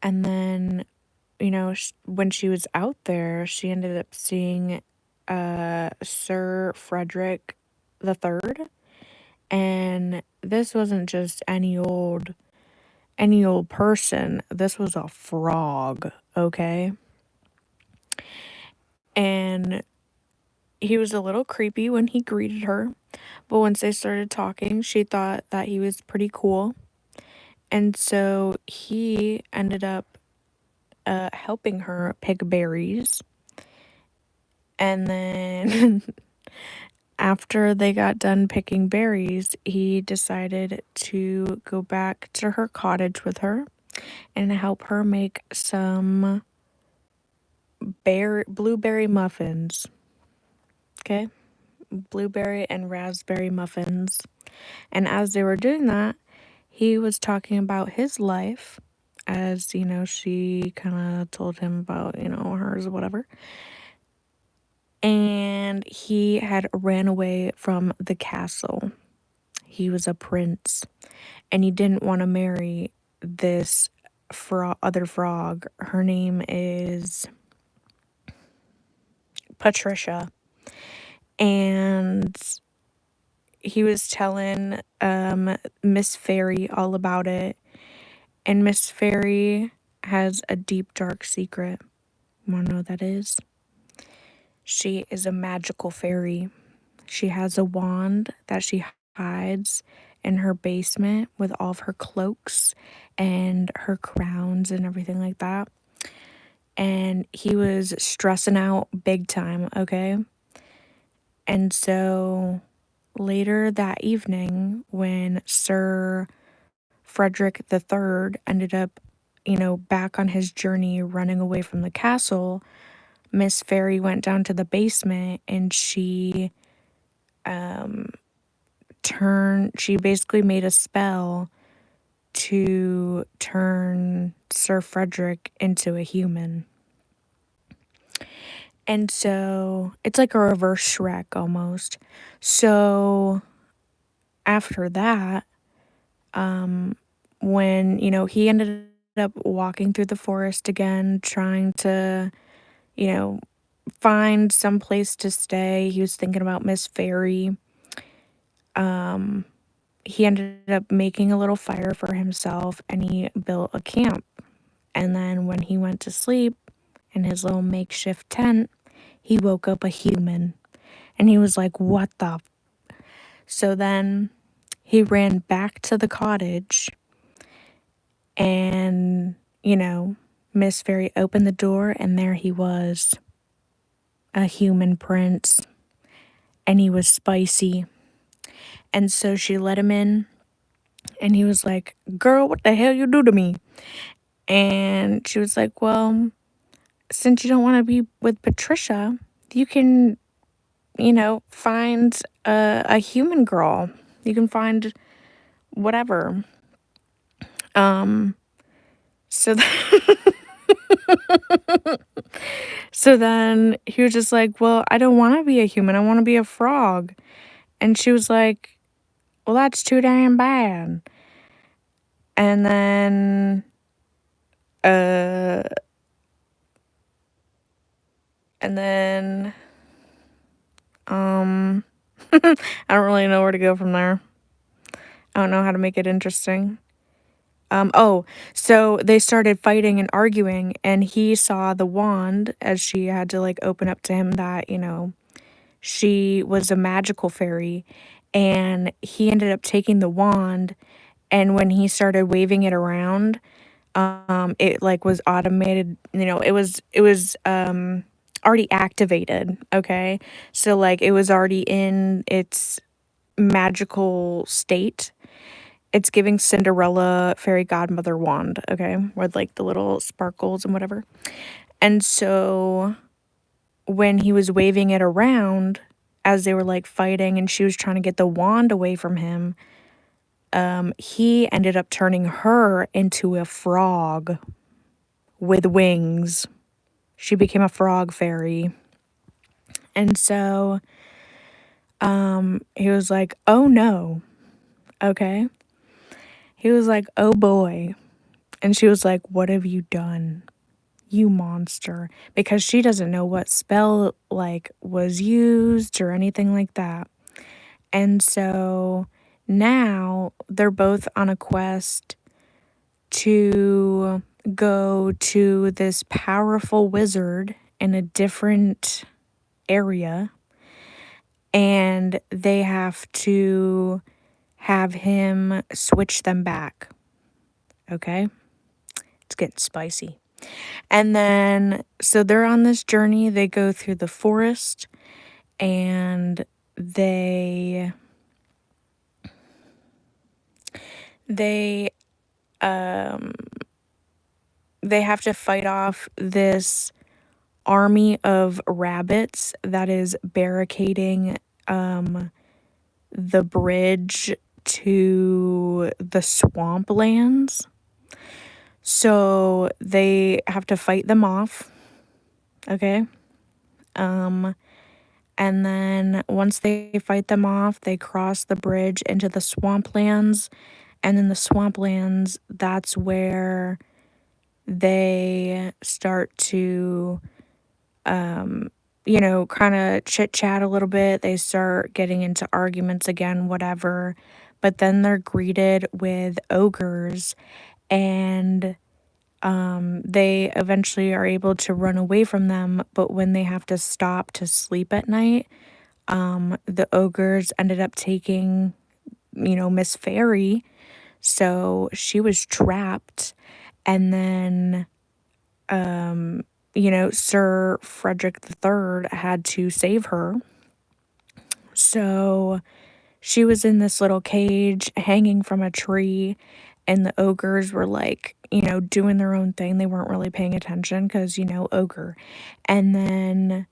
And then, you know, when she was out there, she ended up seeing Sir Frederick the Third. And this wasn't just any old person. This was a frog, okay? And he was a little creepy when he greeted her, but once they started talking, she thought that he was pretty cool. And so he ended up helping her pick berries. And then after they got done picking berries, he decided to go back to her cottage with her and help her make some blueberry muffins. Okay? Blueberry and raspberry muffins. And as they were doing that, he was talking about his life, as, you know, she kind of told him about, you know, hers or whatever. And he had ran away from the castle. He was a prince, and he didn't want to marry this other frog. Her name is Patricia. And he was telling Miss Fairy all about it. And Miss Fairy has a deep, dark secret. You want to know what that is? She is a magical fairy. she has a wand that she hides in her basement with all of her cloaks and her crowns and everything like that. And he was stressing out big time, okay? And so later that evening, when Sir Frederick III ended up, back on his journey running away from the castle, Miss Fairy went down to the basement and she basically made a spell to turn Sir Frederick into a human. And so it's like a reverse Shrek almost. So after that, when, he ended up walking through the forest again, trying to, find some place to stay. He was thinking about Miss Fairy. He ended up making a little fire for himself and he built a camp. And then when he went to sleep in his little makeshift tent, he woke up a human. And he was like, what the? So then he ran back to the cottage and, Miss Fairy opened the door and there he was, a human prince. And he was spicy. And so she let him in and he was like, girl, what the hell you do to me? And she was like, well, since you don't want to be with Patricia, you can, find a human girl. You can find whatever. So so then he was just like, well, I don't want to be a human. I want to be a frog. And she was like, well, that's too damn bad. And then, I don't really know where to go from there. I don't know how to make it interesting. So they started fighting and arguing, and he saw the wand as she had to open up to him that, she was a magical fairy, and he ended up taking the wand, and when he started waving it around, it was automated, it was already activated, okay? So it was already in its magical state. It's giving Cinderella fairy godmother wand, okay? With the little sparkles and whatever. And so when he was waving it around as they were fighting and she was trying to get the wand away from him, he ended up turning her into a frog with wings. She became a frog fairy. And so he was like, oh no, okay? He was like, oh boy. And she was like, what have you done, you monster? Because she doesn't know what spell was used or anything like that. And so now they're both on a quest to go to this powerful wizard in a different area, and they have to have him switch them back. Okay? It's getting spicy. And then, so they're on this journey. They go through the forest, and they have to fight off this army of rabbits that is barricading the bridge to the swamplands. So they have to fight them off. Okay. And then once they fight them off, they cross the bridge into the swamplands. And in the swamplands, that's where they start to, kind of chit chat a little bit. They start getting into arguments again, whatever. But then they're greeted with ogres, and they eventually are able to run away from them. But when they have to stop to sleep at night, the ogres ended up taking, Miss Fairy. So she was trapped. And then, Sir Frederick III had to save her. So she was in this little cage hanging from a tree, and the ogres were like, doing their own thing. They weren't really paying attention because, ogre. And then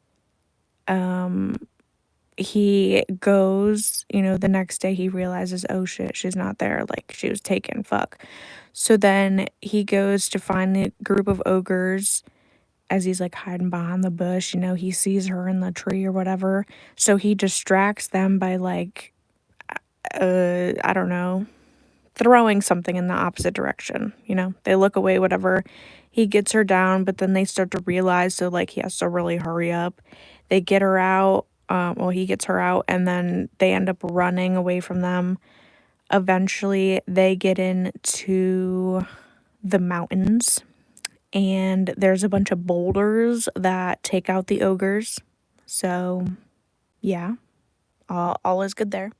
he goes, the next day he realizes, oh shit, she's not there. Like, she was taken. Fuck. So then he goes to find the group of ogres as he's like hiding behind the bush. He sees her in the tree or whatever. So he distracts them by like, I don't know, throwing something in the opposite direction. They look away, whatever. He gets her down, but then they start to realize, so like he has to really hurry up. They get her out. Well, he gets her out, and then they end up running away from them. Eventually, they get into the mountains, and there's a bunch of boulders that take out the ogres. So, yeah, all is good there.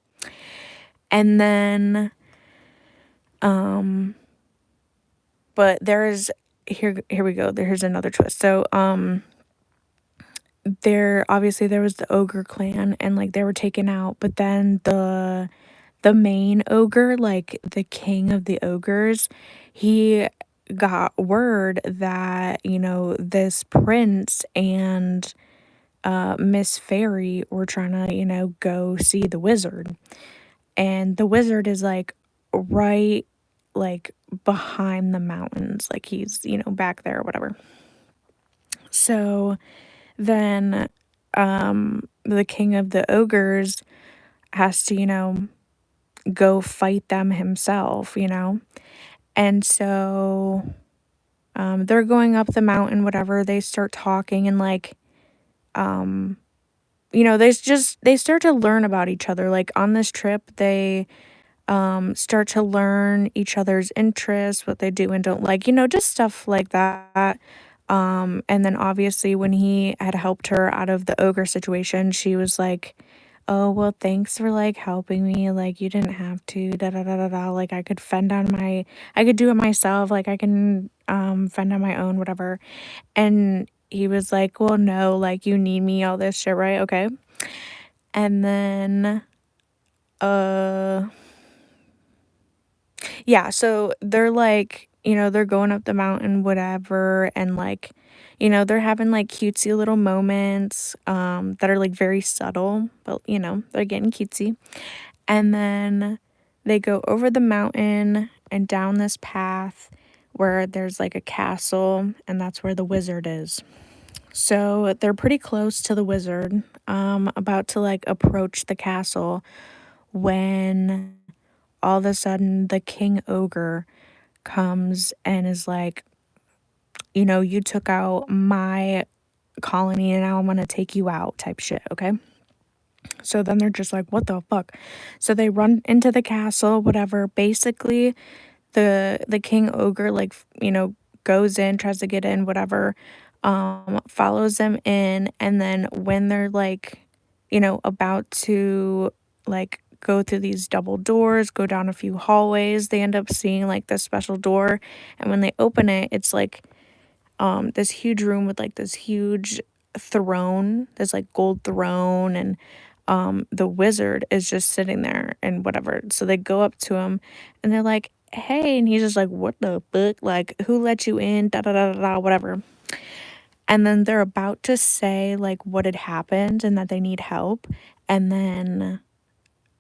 And then, but there's here we go. Here's another twist. So, there was the ogre clan, and like they were taken out, but then the main ogre, like the king of the ogres, he got word that, this prince and Miss Fairy were trying to, go see the wizard. And the wizard is like right like behind the mountains, like he's, back there or whatever. So then the king of the ogres has to, go fight them himself, And so they're going up the mountain, whatever. They start talking and like they start to learn about each other. Like on this trip, they start to learn each other's interests, what they do and don't like, just stuff like that. And then obviously when he had helped her out of the ogre situation, she was like, oh, well, thanks for like helping me. Like, you didn't have to, da da da da da. Like, I could do it myself. Like, I can fend on my own, whatever. And he was like, well, no, like, you need me, all this shit, right? Okay. And then, yeah, so they're like, they're going up the mountain, whatever, and like, they're having like cutesy little moments that are like very subtle, but they're getting cutesy. And then they go over the mountain and down this path where there's like a castle, and that's where the wizard is. So they're pretty close to the wizard, about to like approach the castle when all of a sudden the king ogre comes and is like, you took out my colony and now I'm gonna take you out type shit, okay? So then they're just like, what the fuck? So they run into the castle, whatever. Basically, the king ogre, like, goes in, tries to get in, whatever, follows them in, and then when they're like, about to like go through these double doors, go down a few hallways, they end up seeing like this special door, and when they open it, it's like this huge room with like this huge throne, this like gold throne, and the wizard is just sitting there and whatever. So they go up to him and they're like, hey, and he's just like, what the fuck? Like, who let you in? Da da da da da, whatever. And then they're about to say like what had happened and that they need help. And then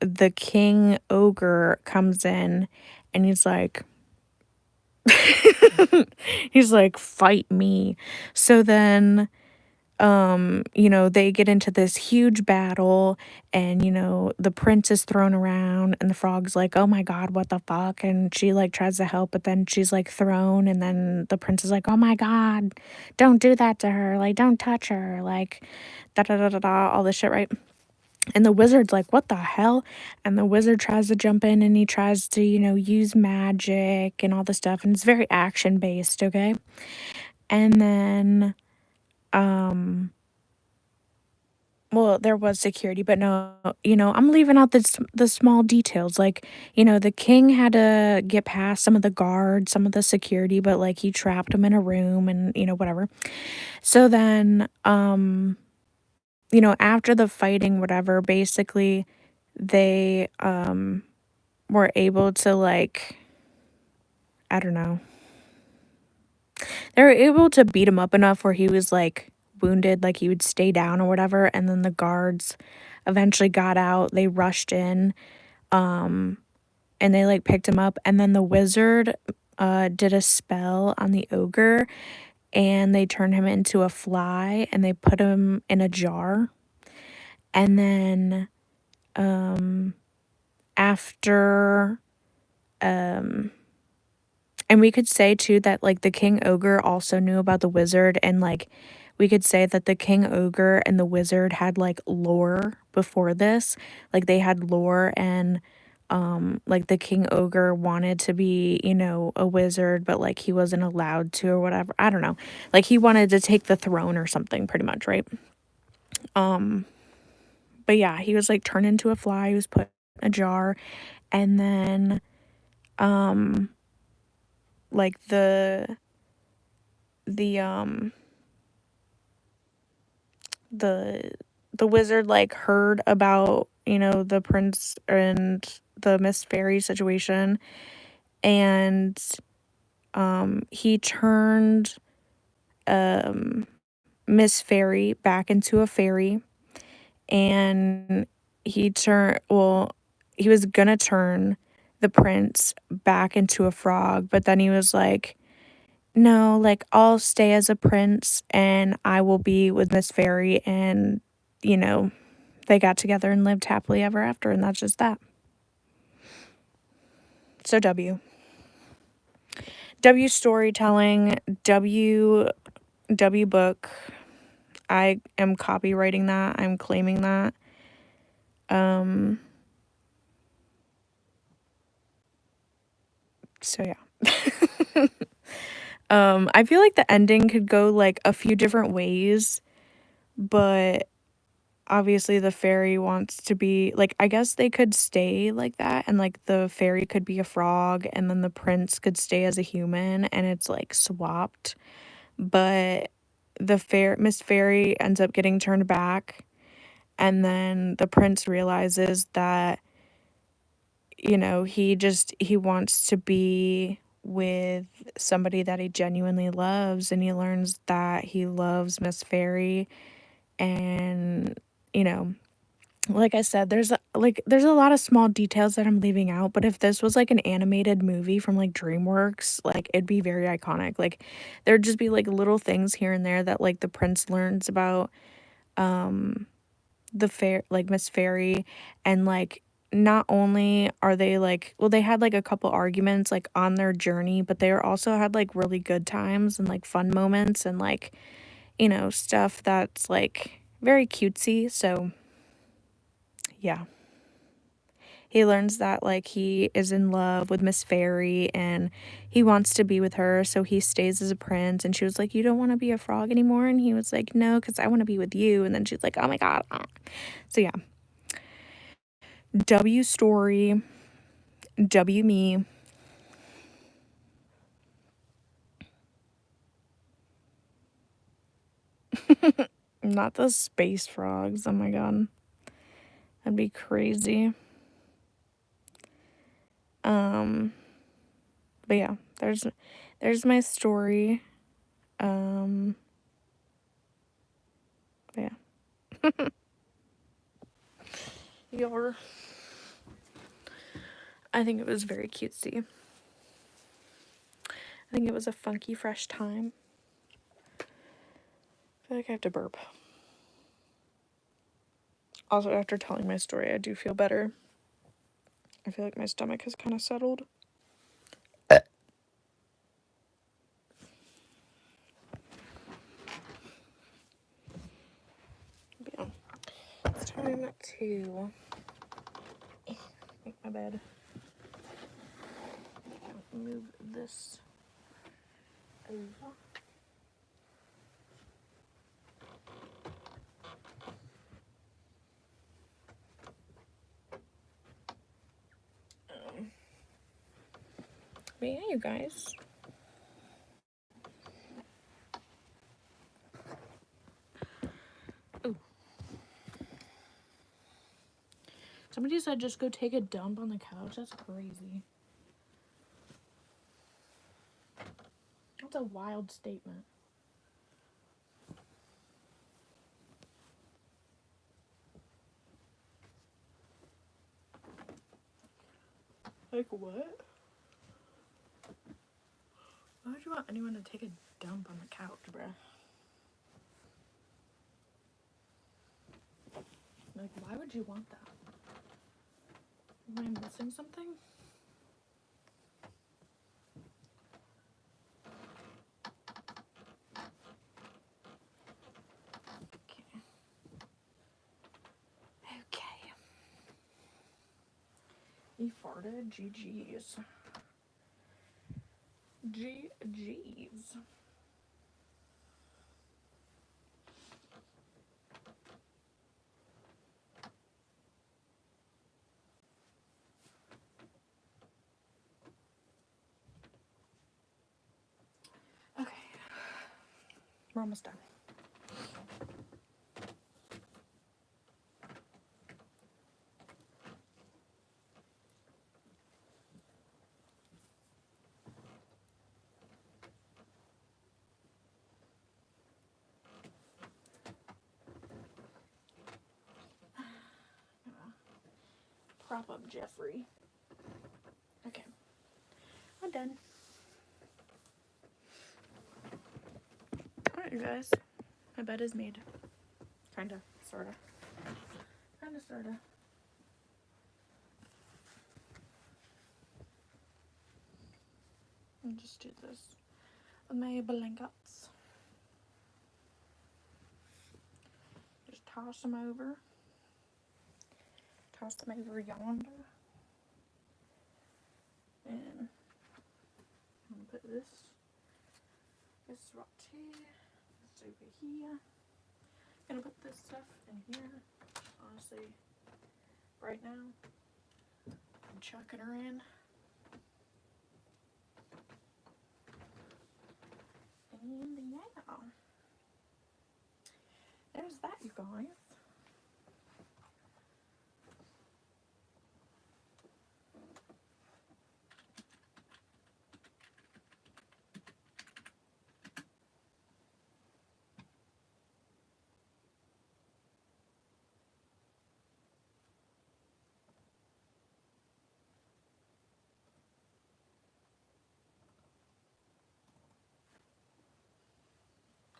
the king ogre comes in and he's like, fight me. So then they get into this huge battle, and the prince is thrown around, and the frog's like, oh my god, what the fuck? And she like tries to help, but then she's like thrown, and then the prince is like, oh my god, don't do that to her, like, don't touch her, like, da da da da da, all this shit, right? And the wizard's like, what the hell? And the wizard tries to jump in, and he tries to, use magic and all this stuff, and it's very action based, okay? And then well, there was security, but no, I'm leaving out the small details. Like, the king had to get past some of the guards, some of the security, but like he trapped him in a room and, whatever. So then, after the fighting, whatever, basically they were able to, like, I don't know. They were able to beat him up enough where he was like wounded, like he would stay down or whatever, and then the guards eventually got out. They rushed in, and they like picked him up, and then the wizard did a spell on the ogre, and they turned him into a fly, and they put him in a jar, and then after and we could say too that like the king ogre also knew about the wizard, and like we could say that the king ogre and the wizard had like lore before this. Like they had lore, and like the king ogre wanted to be, a wizard, but like he wasn't allowed to or whatever. I don't know. Like he wanted to take the throne or something pretty much, right? But yeah, he was like turned into a fly, he was put in a jar, and then like the the the wizard like heard about, the prince and the Miss Fairy situation, and he turned Miss Fairy back into a fairy, and he was gonna turn the prince back into a frog, but then he was like, no, like I'll stay as a prince and I will be with Miss Fairy, and they got together and lived happily ever after, and that's just that. So W storytelling, W book. I am copywriting that. I'm claiming that. So yeah. I feel like the ending could go like a few different ways, but obviously the fairy wants to be like, I guess they could stay like that, and like the fairy could be a frog, and then the prince could stay as a human, and it's like swapped. But Miss Fairy ends up getting turned back, and then the prince realizes that he wants to be with somebody that he genuinely loves, and he learns that he loves Miss Fairy, and like I said, there's a lot of small details that I'm leaving out, but if this was like an animated movie from like DreamWorks, like it'd be very iconic. Like there'd just be like little things here and there that like the prince learns about the fair, like Miss Fairy, and like not only are they like, well, they had like a couple arguments like on their journey, but they also had like really good times and like fun moments, and like stuff that's like very cutesy. So yeah, he learns that like he is in love with Miss Fairy and he wants to be with her, so he stays as a prince. And she was like, you don't want to be a frog anymore? And he was like, no, because I want to be with you. And then she's like, oh my god. So yeah, W story, W me. Not the space frogs, oh my god, that'd be crazy. But yeah, there's my story. But yeah. Your I think it was very cutesy. I think it was a funky, fresh time. I feel like I have to burp. Also, after telling my story, I do feel better. I feel like my stomach has kind of settled. But yeah, it's time to make my bed. Move this over. But yeah, you guys. Ooh. Somebody said just go take a dump on the couch. That's crazy. That's a wild statement. Like what? Why would you want anyone to take a dump on the couch, bruh? Like, why would you want that? Am I missing something? Okay. Okay. He farted? GG's. GG's. Okay. We're almost done. Prop up Jeffrey. Okay. I'm done. Alright, you guys. My bed is made. Kinda. Sorta. Kinda, sorta. I'll just do this with my blankets. Just toss them over. Toss them over yonder. And I'm gonna put this right here. This over here. Gonna put this stuff in here. Honestly, right now, I'm chucking her in. And yeah, there's that, you guys.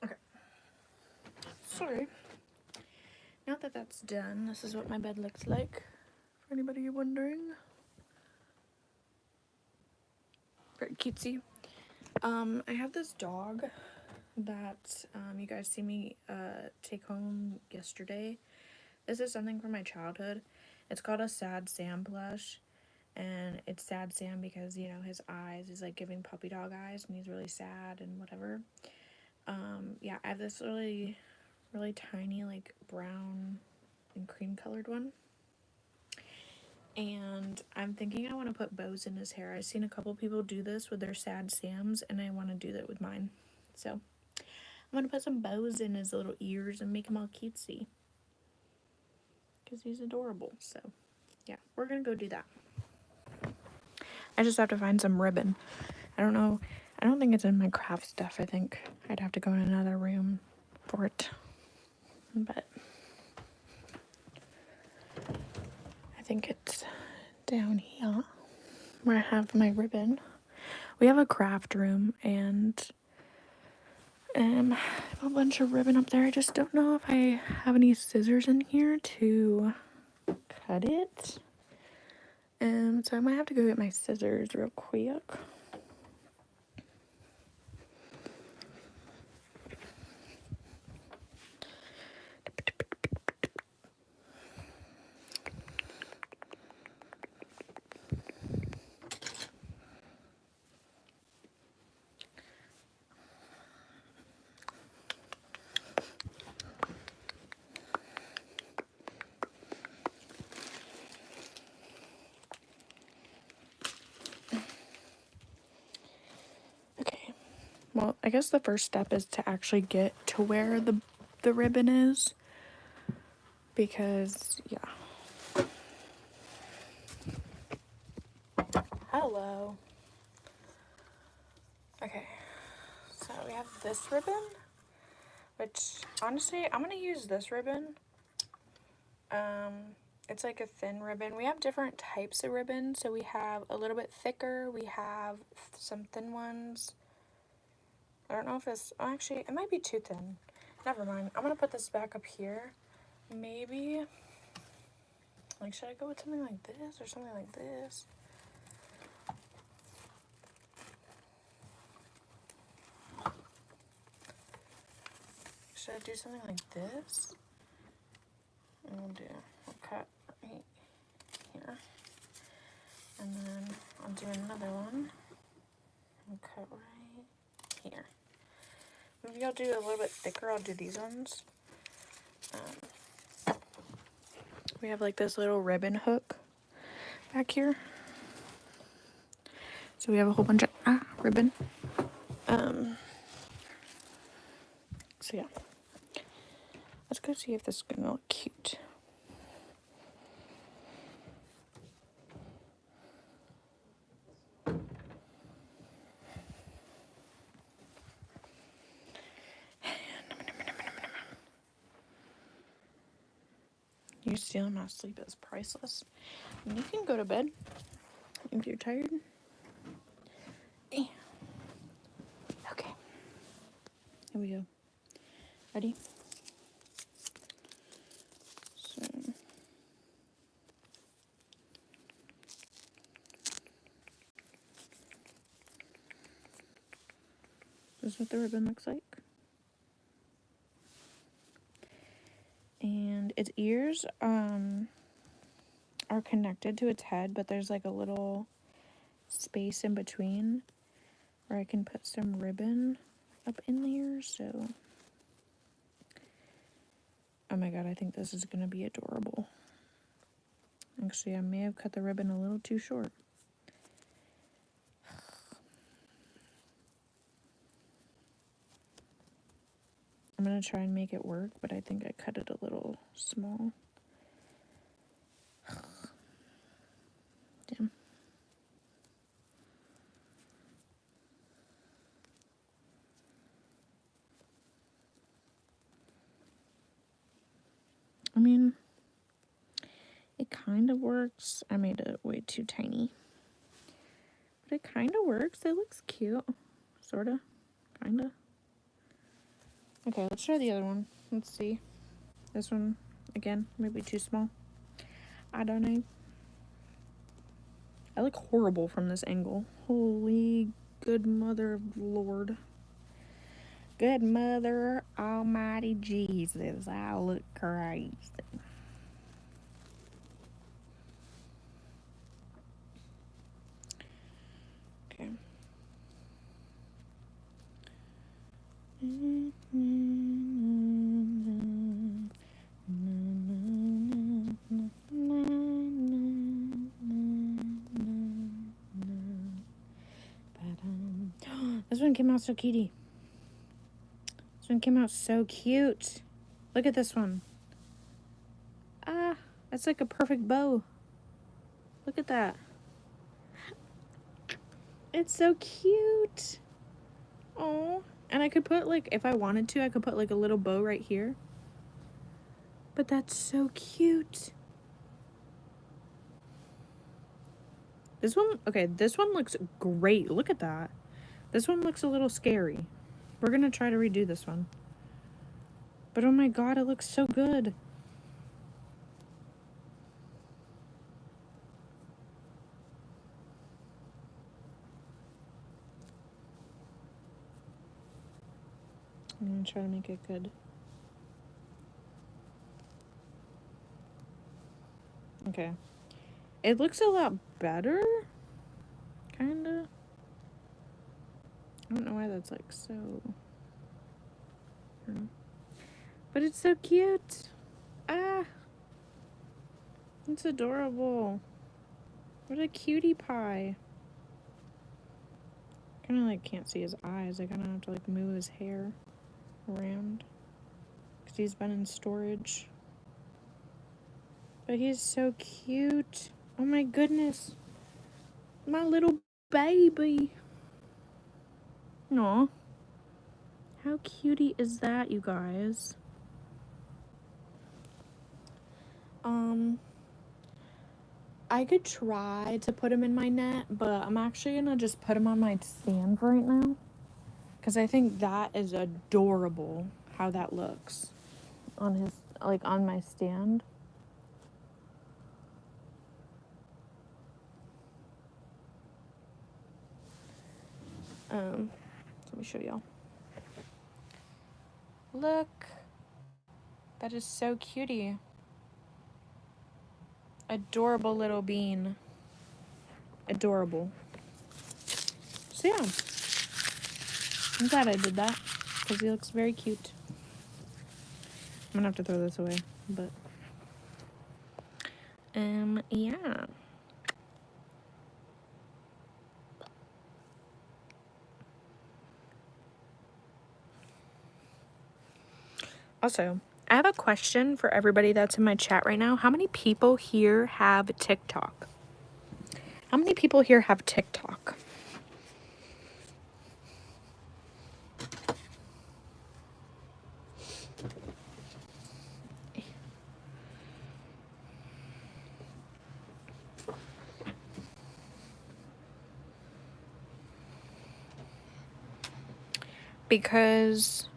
Okay. So, now that that's done, this is what my bed looks like. For anybody wondering. Very cutesy. I have this dog that you guys see me take home yesterday. This is something from my childhood. It's called a Sad Sam plush. And it's Sad Sam because, you know, his eyes, he's like giving puppy dog eyes and he's really sad and whatever. Yeah, I have this really tiny, like brown and cream colored one. And I'm thinking I want to put bows in his hair. I've seen a couple people do this with their Sad Sams, and I want to do that with mine. So I'm going to put some bows in his little ears and make him all cutesy. Because he's adorable. So yeah, we're going to go do that. I just have to find some ribbon. I don't know. I don't think it's in my craft stuff. I think I'd have to go in another room for it. But I think it's down here where I have my ribbon. We have a craft room and I have a bunch of ribbon up there. I just don't know if I have any scissors in here to cut it. So I might have to go get my scissors real quick. Well, I guess the first step is to actually get to where the ribbon is. Because, yeah. Hello. Okay. So we have this ribbon. Which, honestly, I'm going to use this ribbon. It's like a thin ribbon. We have different types of ribbon. So we have a little bit thicker. We have some thin ones. I don't know if this... Oh, actually, it might be too thin. Never mind. I'm going to put this back up here. Maybe... Like, should I go with something like this or something like this? Should I do something like this? And we'll cut right here. And then I'll do another one. And cut right here. Maybe I'll do a little bit thicker. I'll do these ones. We have like this little ribbon hook back here. So we have a whole bunch of ribbon. So yeah. Let's go see if this is gonna look cute. You stealing my sleep is priceless. And you can go to bed if you're tired. Okay. Here we go. Ready? So this is what the ribbon looks like. And its ears are connected to its head, but there's like a little space in between where I can put some ribbon up in there. So, oh my god, I think this is gonna be adorable. Actually, I may have cut the ribbon a little too short. I'm gonna try and make it work, but I think I cut it a little small. Damn. I mean, it kind of works. I made it way too tiny. But it kind of works. It looks cute. Sorta. Kinda. Okay, let's try the other one. Let's see. This one, again, maybe too small. I don't know. I look horrible from this angle. Holy good mother of Lord. Good mother almighty Jesus. I look crazy. Okay. This one came out so cutie. This one came out so cute. Look at this one. That's like a perfect bow. Look at that. It's so cute. Oh, and I could put like, if I wanted to, I could put like a little bow right here. But that's so cute. This one, okay, this one looks great. Look at that. This one looks a little scary. We're gonna try to redo this one. But oh my god, it looks so good. I'm gonna try to make it good. Okay. It looks a lot better. Kinda. I don't know why that's like so... But it's so cute. It's adorable. What a cutie pie. kind of like can't see his eyes. I kind of have to like move his hair around because he's been in storage. But he's so cute. Oh my goodness. My little baby. Aw. How cutie is that, you guys? I could try to put him in my net, but I'm actually gonna just put him on my stand right now. Because I think that is adorable how that looks on his, like, on my stand. Let me show y'all. Look. That is so cutie. Adorable little bean. Adorable. So yeah. I'm glad I did that. Because he looks very cute. I'm gonna have to throw this away. But yeah. Also, I have a question for everybody that's in my chat right now. How many people here have TikTok? How many people here have TikTok? Because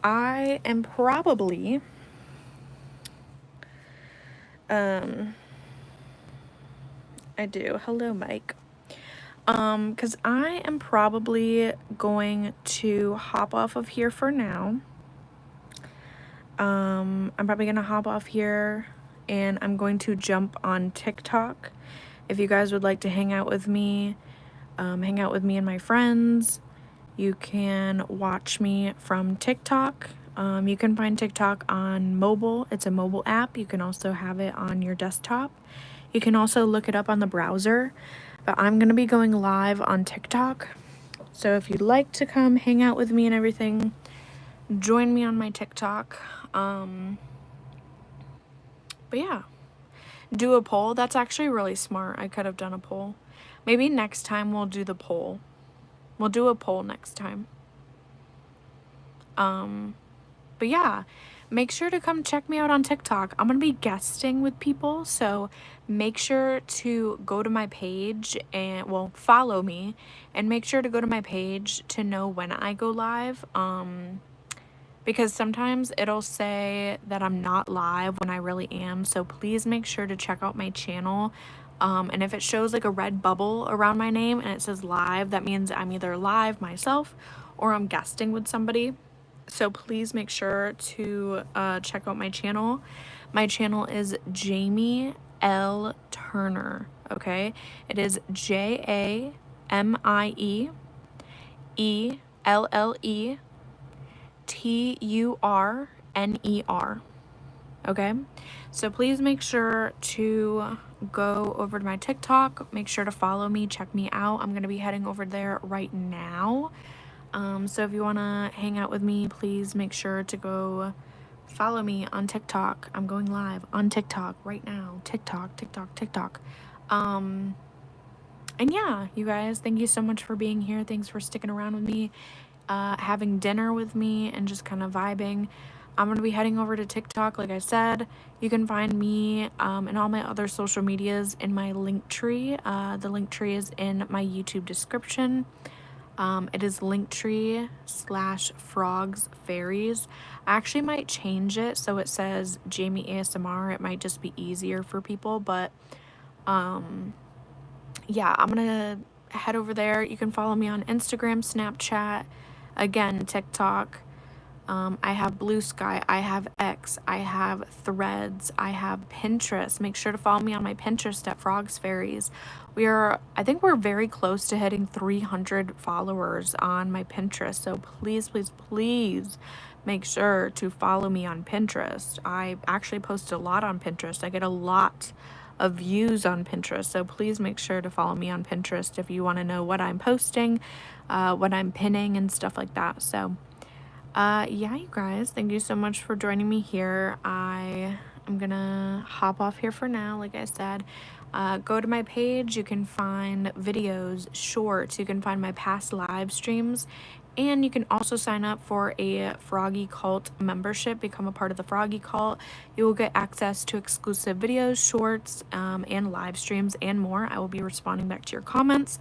I am probably I do. Hello, Mike. Because I am probably going to hop off of here for now. I'm probably gonna hop off here and I'm going to jump on TikTok. If you guys would like to hang out with me and my friends, you can watch me from TikTok. You can find TikTok on mobile. It's a mobile app. You can also have it on your desktop. You can also look it up on the browser. But I'm going to be going live on TikTok. So if you'd like to come hang out with me and everything, join me on my TikTok. But yeah, do a poll. That's actually really smart. I could have done a poll. Maybe next time we'll do the poll. We'll do a poll next time. But yeah, make sure to come check me out on TikTok. I'm going to be guesting with people, so make sure to go to my page and, well, follow me, and make sure to go to my page to know when I go live. Because sometimes it'll say that I'm not live when I really am, so please make sure to check out my channel. And if it shows like a red bubble around my name and it says live, that means I'm either live myself or I'm guesting with somebody. So please make sure to check out my channel. My channel is Jamie L. Turner, okay? It is JamieEllTurner, okay? So please make sure to go over to my TikTok. Make sure to follow me, check me out. I'm going to be heading over there right now. So if you want to hang out with me, please make sure to go follow me on TikTok. I'm going live on TikTok right now. TikTok. And yeah, you guys, thank you so much for being here. Thanks for sticking around with me, having dinner with me, and just kind of vibing. I'm going to be heading over to TikTok, like I said. You can find me and all my other social medias in my Linktree. The Linktree is in my YouTube description. It is linktr.ee/frogsfaeries. I actually might change it so it says Jamie ASMR. It might just be easier for people, but yeah, I'm gonna head over there. You can follow me on Instagram, Snapchat, again, TikTok. I have Blue Sky, I have X, I have Threads, I have Pinterest. Make sure to follow me on my Pinterest at frogsfaeries. I think we're very close to hitting 300 followers on my Pinterest. So please make sure to follow me on Pinterest. I actually post a lot on Pinterest. I get a lot of views on Pinterest. So please make sure to follow me on Pinterest if you want to know what I'm posting, what I'm pinning, and stuff like that. So yeah, you guys, thank you so much for joining me here. I'm gonna hop off here for now. Like I said, go to my page. You can find videos, shorts. You can find my past live streams, and you can also sign up for a Froggy Cult membership. Become a part of the Froggy Cult. You will get access to exclusive videos, shorts, and live streams, and more. I will be responding back to your comments.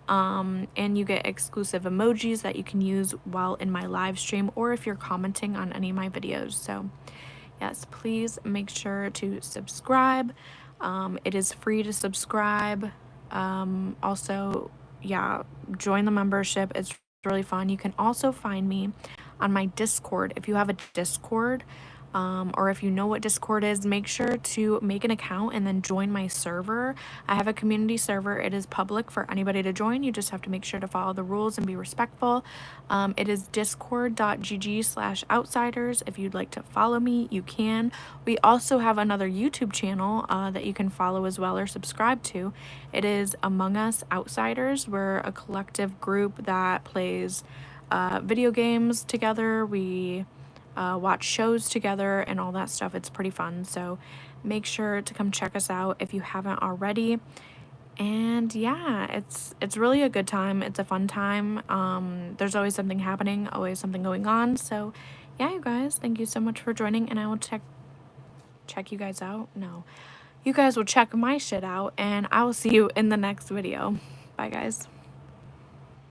And you get exclusive emojis that you can use while in my live stream or if you're commenting on any of my videos. So yes, please make sure to subscribe. It is free to subscribe. Also, yeah, join the membership. It's really fun. You can also find me on my Discord. If you have a Discord, or if you know what Discord is, make sure to make an account and then join my server. I have a community server. It is public for anybody to join. You just have to make sure to follow the rules and be respectful. It is discord.gg/outsiders. If you'd like to follow me, you can. We also have another YouTube channel that you can follow as well or subscribe to. It is Among Us Outsiders. We're a collective group that plays video games together. We watch shows together and all that stuff. It's pretty fun. So make sure to come check us out if you haven't already. And yeah, it's really a good time. It's a fun time. There's always something happening, always something going on. So yeah, you guys, thank you so much for joining, and I will check you guys out. No. You guys will check my shit out, and I will see you in the next video. Bye guys.